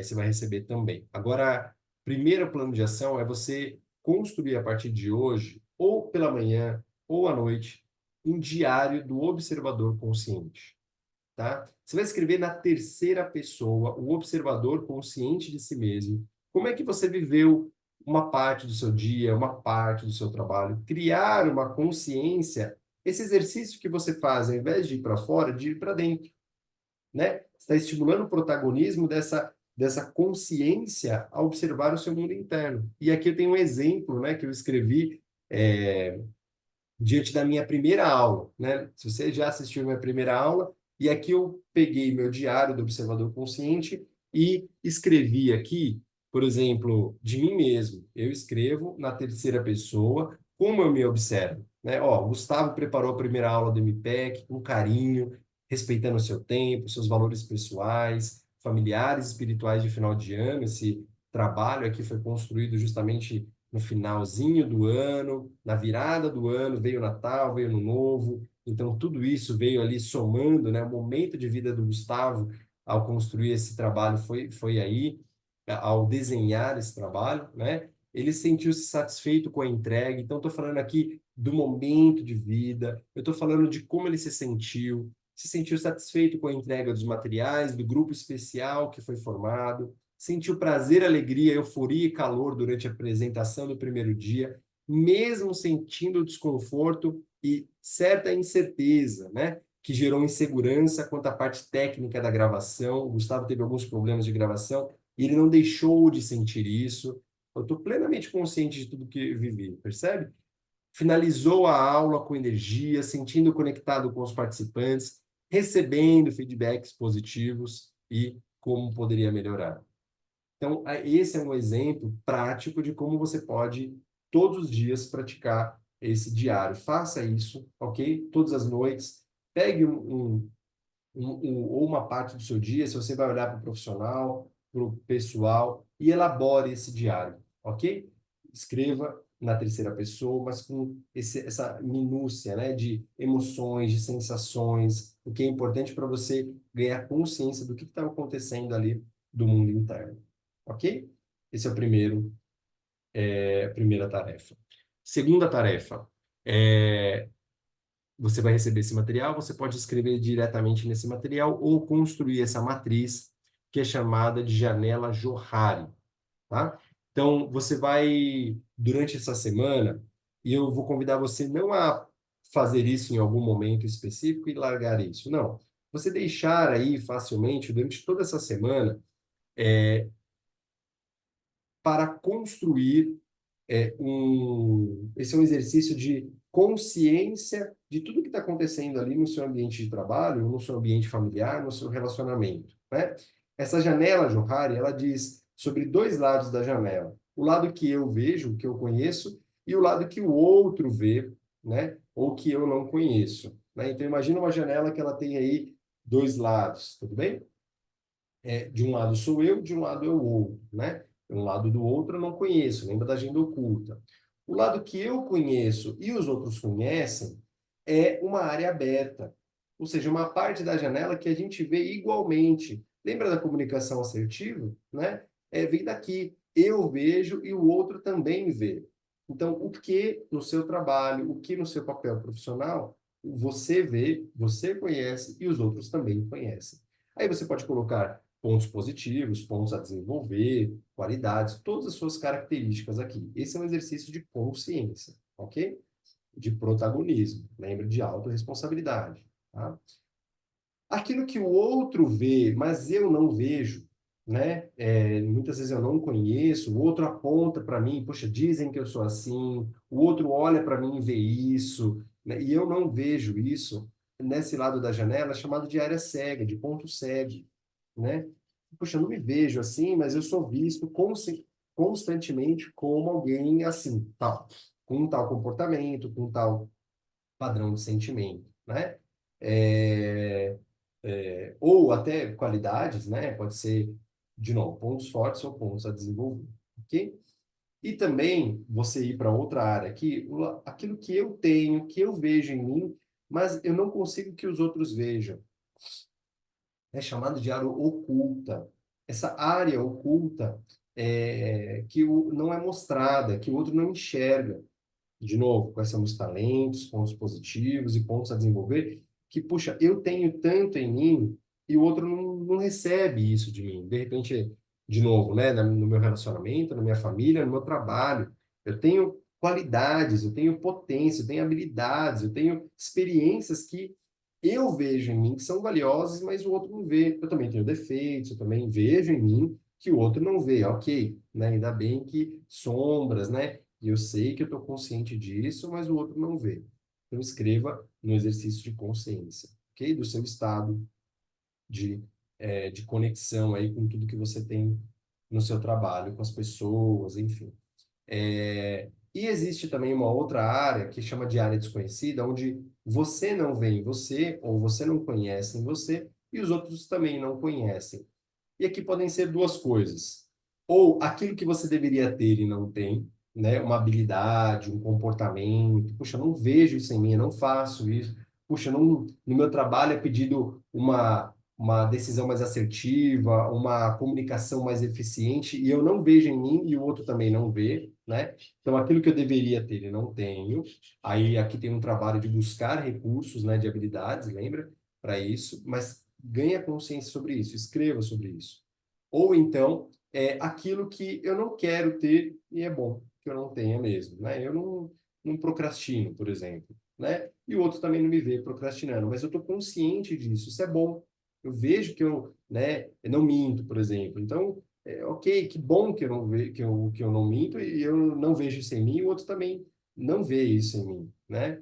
você vai receber também. Agora, primeiro plano de ação é você construir a partir de hoje, ou pela manhã, ou à noite, um diário do observador consciente, tá? Você vai escrever na terceira pessoa, o observador consciente de si mesmo. Como é que você viveu uma parte do seu dia, uma parte do seu trabalho? Criar uma consciência, esse exercício que você faz, ao invés de ir para fora, de ir para dentro, né? Está estimulando o protagonismo dessa consciência a observar o seu mundo interno. E aqui eu tenho um exemplo, né, que eu escrevi diante da minha primeira aula, né? Se você já assistiu a minha primeira aula, e aqui eu peguei meu diário do observador consciente e escrevi aqui, por exemplo, de mim mesmo. Eu escrevo na terceira pessoa como eu me observo, né? Ó, Gustavo preparou a primeira aula do MPEC com carinho, respeitando o seu tempo, seus valores pessoais, familiares, espirituais de final de ano. Esse trabalho aqui foi construído justamente no finalzinho do ano, na virada do ano, veio o Natal, veio o Ano Novo, então tudo isso veio ali somando, né? O momento de vida do Gustavo ao construir esse trabalho foi aí, ao desenhar esse trabalho, né? Ele sentiu-se satisfeito com a entrega, então estou falando aqui do momento de vida, eu estou falando de como ele se sentiu satisfeito com a entrega dos materiais, do grupo especial que foi formado, sentiu prazer, alegria, euforia e calor durante a apresentação do primeiro dia, mesmo sentindo desconforto e certa incerteza, né? Que gerou insegurança quanto à parte técnica da gravação. O Gustavo teve alguns problemas de gravação e ele não deixou de sentir isso. Eu estou plenamente consciente de tudo que vivi, percebe? Finalizou a aula com energia, sentindo conectado com os participantes, recebendo feedbacks positivos e como poderia melhorar. Então, esse é um exemplo prático de como você pode, todos os dias, praticar esse diário. Faça isso, ok? Todas as noites. Pegue ou uma parte do seu dia, se você vai olhar para o profissional, para o pessoal, e elabore esse diário, ok? Escreva na terceira pessoa, mas com essa minúcia, né, de emoções, de sensações, o que é importante para você ganhar consciência do que está acontecendo ali do mundo interno, ok? Esse é o a primeira tarefa. Segunda tarefa, é, você vai receber esse material, você pode escrever diretamente nesse material ou construir essa matriz que é chamada de janela Johari, tá? Então, você vai, durante essa semana, e eu vou convidar você não a fazer isso em algum momento específico e largar isso, não. Você deixar aí facilmente, durante toda essa semana, para construir esse é um exercício de consciência de tudo que está acontecendo ali no seu ambiente de trabalho, no seu ambiente familiar, no seu relacionamento, né? Essa janela, Johari, ela diz sobre dois lados da janela. O lado que eu vejo, que eu conheço, e o lado que o outro vê, né? Ou que eu não conheço, né? Então, imagina uma janela que ela tem aí dois lados, tudo bem? De um lado sou eu, de um lado é o outro, né? Um lado do outro eu não conheço, lembra da agenda oculta. O lado que eu conheço e os outros conhecem é uma área aberta, ou seja, uma parte da janela que a gente vê igualmente. Lembra da comunicação assertiva, né? Vem daqui. Eu vejo e o outro também vê. Então, o que no seu trabalho, o que no seu papel profissional, você vê, você conhece e os outros também conhecem. Aí você pode colocar pontos positivos, pontos a desenvolver, qualidades, todas as suas características aqui. Esse é um exercício de consciência, ok? De protagonismo. Lembre de autorresponsabilidade, tá? Aquilo que o outro vê, mas eu não vejo, né? Muitas vezes eu não conheço, o outro aponta para mim, poxa, dizem que eu sou assim, o outro olha para mim e vê isso, né? E eu não vejo isso nesse lado da janela, é chamado de área cega, de ponto cego, né? Poxa, eu não me vejo assim, mas eu sou visto constantemente como alguém assim, tal, com um tal comportamento, com um tal padrão de sentimento, né? É, ou até qualidades, né? Pode ser, de novo, pontos fortes ou pontos a desenvolver, ok? E também você ir para outra área aqui, aquilo que eu tenho, que eu vejo em mim, mas eu não consigo que os outros vejam. É chamado de área oculta. Essa área oculta não é mostrada, que o outro não enxerga. De novo, quais são os talentos, pontos positivos e pontos a desenvolver, que, puxa, eu tenho tanto em mim e o outro não recebe isso de mim. De repente, de novo, né, no meu relacionamento, na minha família, no meu trabalho, eu tenho qualidades, eu tenho potência, eu tenho habilidades, eu tenho experiências que eu vejo em mim que são valiosas, mas o outro não vê. Eu também tenho defeitos, eu também vejo em mim que o outro não vê. Ok, né? Ainda bem que sombras, né? E eu sei que eu estou consciente disso, mas o outro não vê. Então, escreva no exercício de consciência, ok? Do seu estado de conexão aí com tudo que você tem no seu trabalho, com as pessoas, enfim. E existe também uma outra área que chama de área desconhecida, onde você não vê em você, ou você não conhece em você, e os outros também não conhecem. E aqui podem ser duas coisas. Ou aquilo que você deveria ter e não tem, né? Uma habilidade, um comportamento. Puxa, eu não vejo isso em mim, eu não faço isso. Puxa, não, no meu trabalho é pedido uma decisão mais assertiva, uma comunicação mais eficiente, e eu não vejo em mim e o outro também não vê, né? Então, aquilo que eu deveria ter e não tenho. Aí, aqui tem um trabalho de buscar recursos, né, de habilidades, lembra? Para isso, mas ganha consciência sobre isso, escreva sobre isso. Ou então, aquilo que eu não quero ter e é bom que eu não tenha mesmo, né? Eu não procrastino, por exemplo, né? E o outro também não me vê procrastinando, mas eu estou consciente disso, isso é bom. Eu vejo que eu não minto, por exemplo. Então, ok, que bom que eu não que eu não minto e eu não vejo isso em mim, e o outro também não vê isso em mim, né?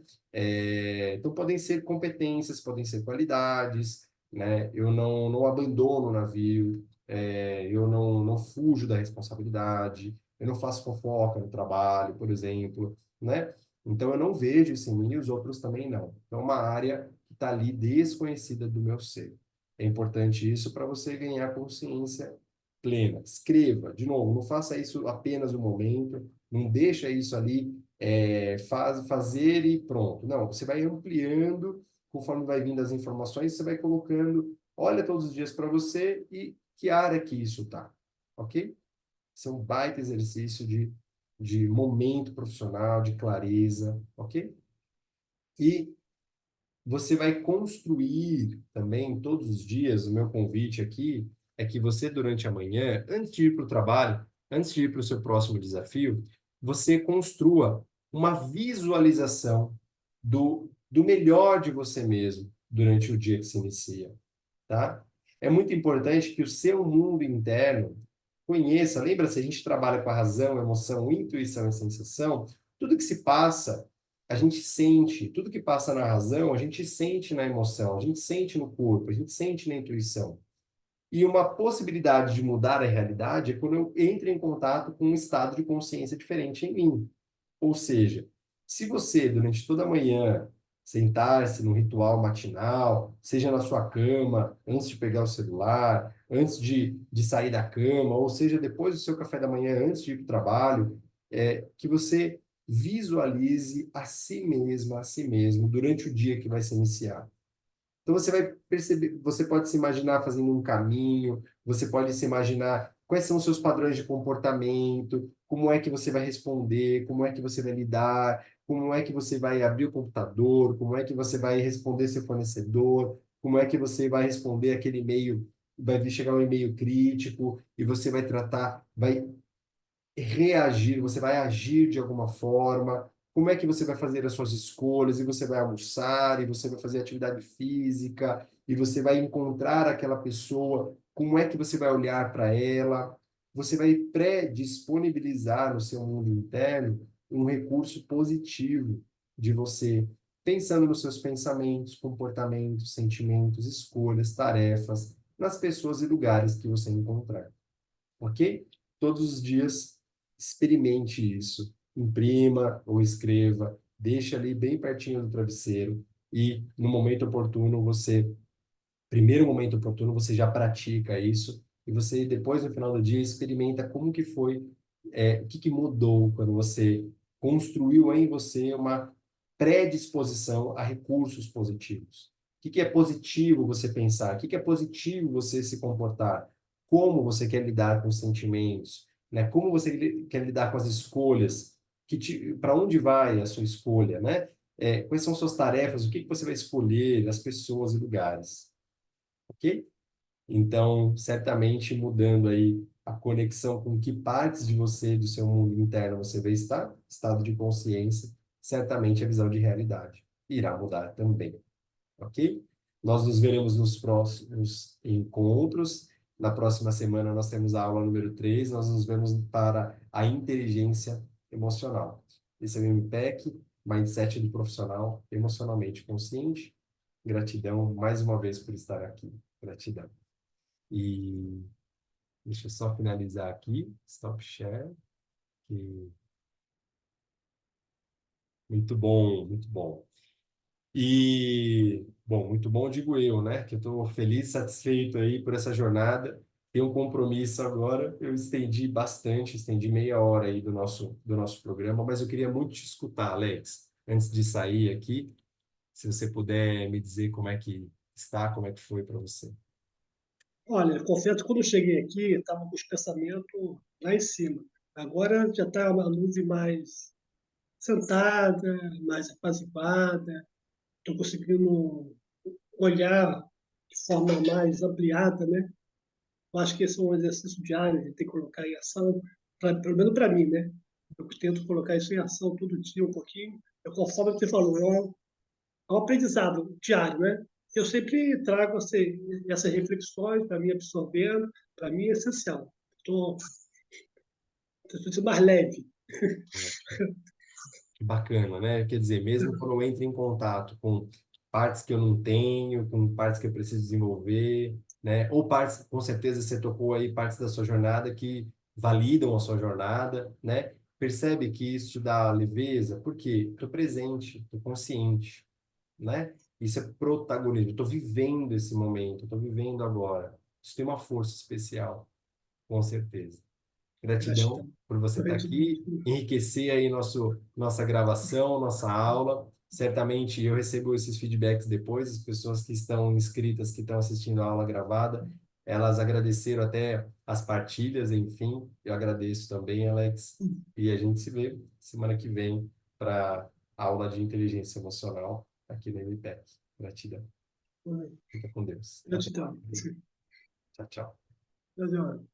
Então, podem ser competências, podem ser qualidades, né? Eu não abandono o navio, eu não fujo da responsabilidade, eu não faço fofoca no trabalho, por exemplo, né? Então, eu não vejo isso em mim e os outros também não. Então, é uma área que está ali desconhecida do meu ser. É importante isso para você ganhar consciência plena. Escreva, de novo, não faça isso apenas no momento, não deixa isso ali fazer e pronto. Não, você vai ampliando conforme vai vindo as informações, você vai colocando, olha todos os dias para você e que área que isso tá, ok? Esse é um baita exercício de momento profissional, de clareza, ok? E você vai construir também todos os dias, o meu convite aqui é que você, durante a manhã, antes de ir para o trabalho, antes de ir para o seu próximo desafio, você construa uma visualização do melhor de você mesmo durante o dia que se inicia, tá? É muito importante que o seu mundo interno conheça, lembra se a gente trabalha com a razão, emoção, intuição e sensação, tudo que se passa a gente sente, tudo que passa na razão, a gente sente na emoção, a gente sente no corpo, a gente sente na intuição. E uma possibilidade de mudar a realidade é quando eu entro em contato com um estado de consciência diferente em mim. Ou seja, se você, durante toda a manhã, sentar-se no ritual matinal, seja na sua cama, antes de pegar o celular, antes de sair da cama, ou seja, depois do seu café da manhã, antes de ir para o trabalho, que você visualize a si mesma, a si mesmo, durante o dia que vai se iniciar. Então você vai perceber, você pode se imaginar fazendo um caminho, você pode se imaginar quais são os seus padrões de comportamento, como é que você vai responder, como é que você vai lidar, como é que você vai abrir o computador, como é que você vai responder seu fornecedor, como é que você vai responder aquele e-mail, vai chegar um e-mail crítico e você vai tratar, vai reagir, você vai agir de alguma forma, como é que você vai fazer as suas escolhas, e você vai almoçar, e você vai fazer atividade física, e você vai encontrar aquela pessoa, como é que você vai olhar para ela, você vai pré-disponibilizar no seu mundo interno um recurso positivo de você, pensando nos seus pensamentos, comportamentos, sentimentos, escolhas, tarefas, nas pessoas e lugares que você encontrar, ok? Todos os dias experimente isso. Imprima ou escreva, deixe ali bem pertinho do travesseiro e no momento oportuno você, primeiro momento oportuno, você já pratica isso e você depois no final do dia experimenta como que foi, o que que mudou quando você construiu em você uma predisposição a recursos positivos. O que que é positivo você pensar? O que que é positivo você se comportar? Como você quer lidar com os sentimentos? Né? Como você quer lidar com as escolhas? Para onde vai a sua escolha? Né? Quais são suas tarefas? O que que você vai escolher? As pessoas e lugares? Ok? Então, certamente mudando aí a conexão com que partes de você, do seu mundo interno você vai estar, estado de consciência, certamente a visão de realidade irá mudar também, ok? Nós nos veremos nos próximos encontros. Na próxima semana nós temos a aula número 3. Nós nos vemos para a inteligência emocional. Esse é o MPEC, Mindset do Profissional Emocionalmente Consciente. Gratidão mais uma vez por estar aqui. Gratidão. E deixa eu só finalizar aqui. Stop share. Que... Muito bom, muito bom. E, bom, muito bom, digo eu, né? Que eu estou feliz, satisfeito aí por essa jornada. Tenho um compromisso agora. Eu estendi bastante, estendi meia hora aí do nosso programa, mas eu queria muito te escutar, Alex, antes de sair aqui. Se você puder me dizer como é que está, como é que foi para você. Olha, confesso que quando eu cheguei aqui, estava com os pensamentos lá em cima. Agora já está uma nuvem mais sentada, mais apaziguada. Estou conseguindo olhar de forma mais ampliada, né? Eu acho que esse é um exercício diário, de ter que colocar em ação, pelo menos para mim, né? Eu tento colocar isso em ação todo dia, um pouquinho. Eu, conforme você falou, é um aprendizado diário, né? Eu sempre trago essas reflexões para mim absorvendo, para mim é essencial. Estou sendo mais leve. Que bacana, né? Quer dizer, mesmo quando eu entro em contato com partes que eu não tenho, com partes que eu preciso desenvolver, né? Ou partes, com certeza você tocou aí partes da sua jornada que validam a sua jornada, né? Percebe que isso te dá leveza, porque estou presente, estou consciente, né? Isso é protagonismo, estou vivendo esse momento, estou vivendo agora. Isso tem uma força especial, com certeza. Gratidão Gratidão. por você estar aqui, enriquecer aí nossa gravação, nossa aula. Certamente eu recebo esses feedbacks depois, as pessoas que estão inscritas, que estão assistindo a aula gravada, elas agradeceram até as partilhas, enfim. Eu agradeço também, Alex. E a gente se vê semana que vem para a aula de inteligência emocional aqui no MPEC. Gratidão. Fica com Deus. Até. Gratidão. Tchau, tchau. Gratidão.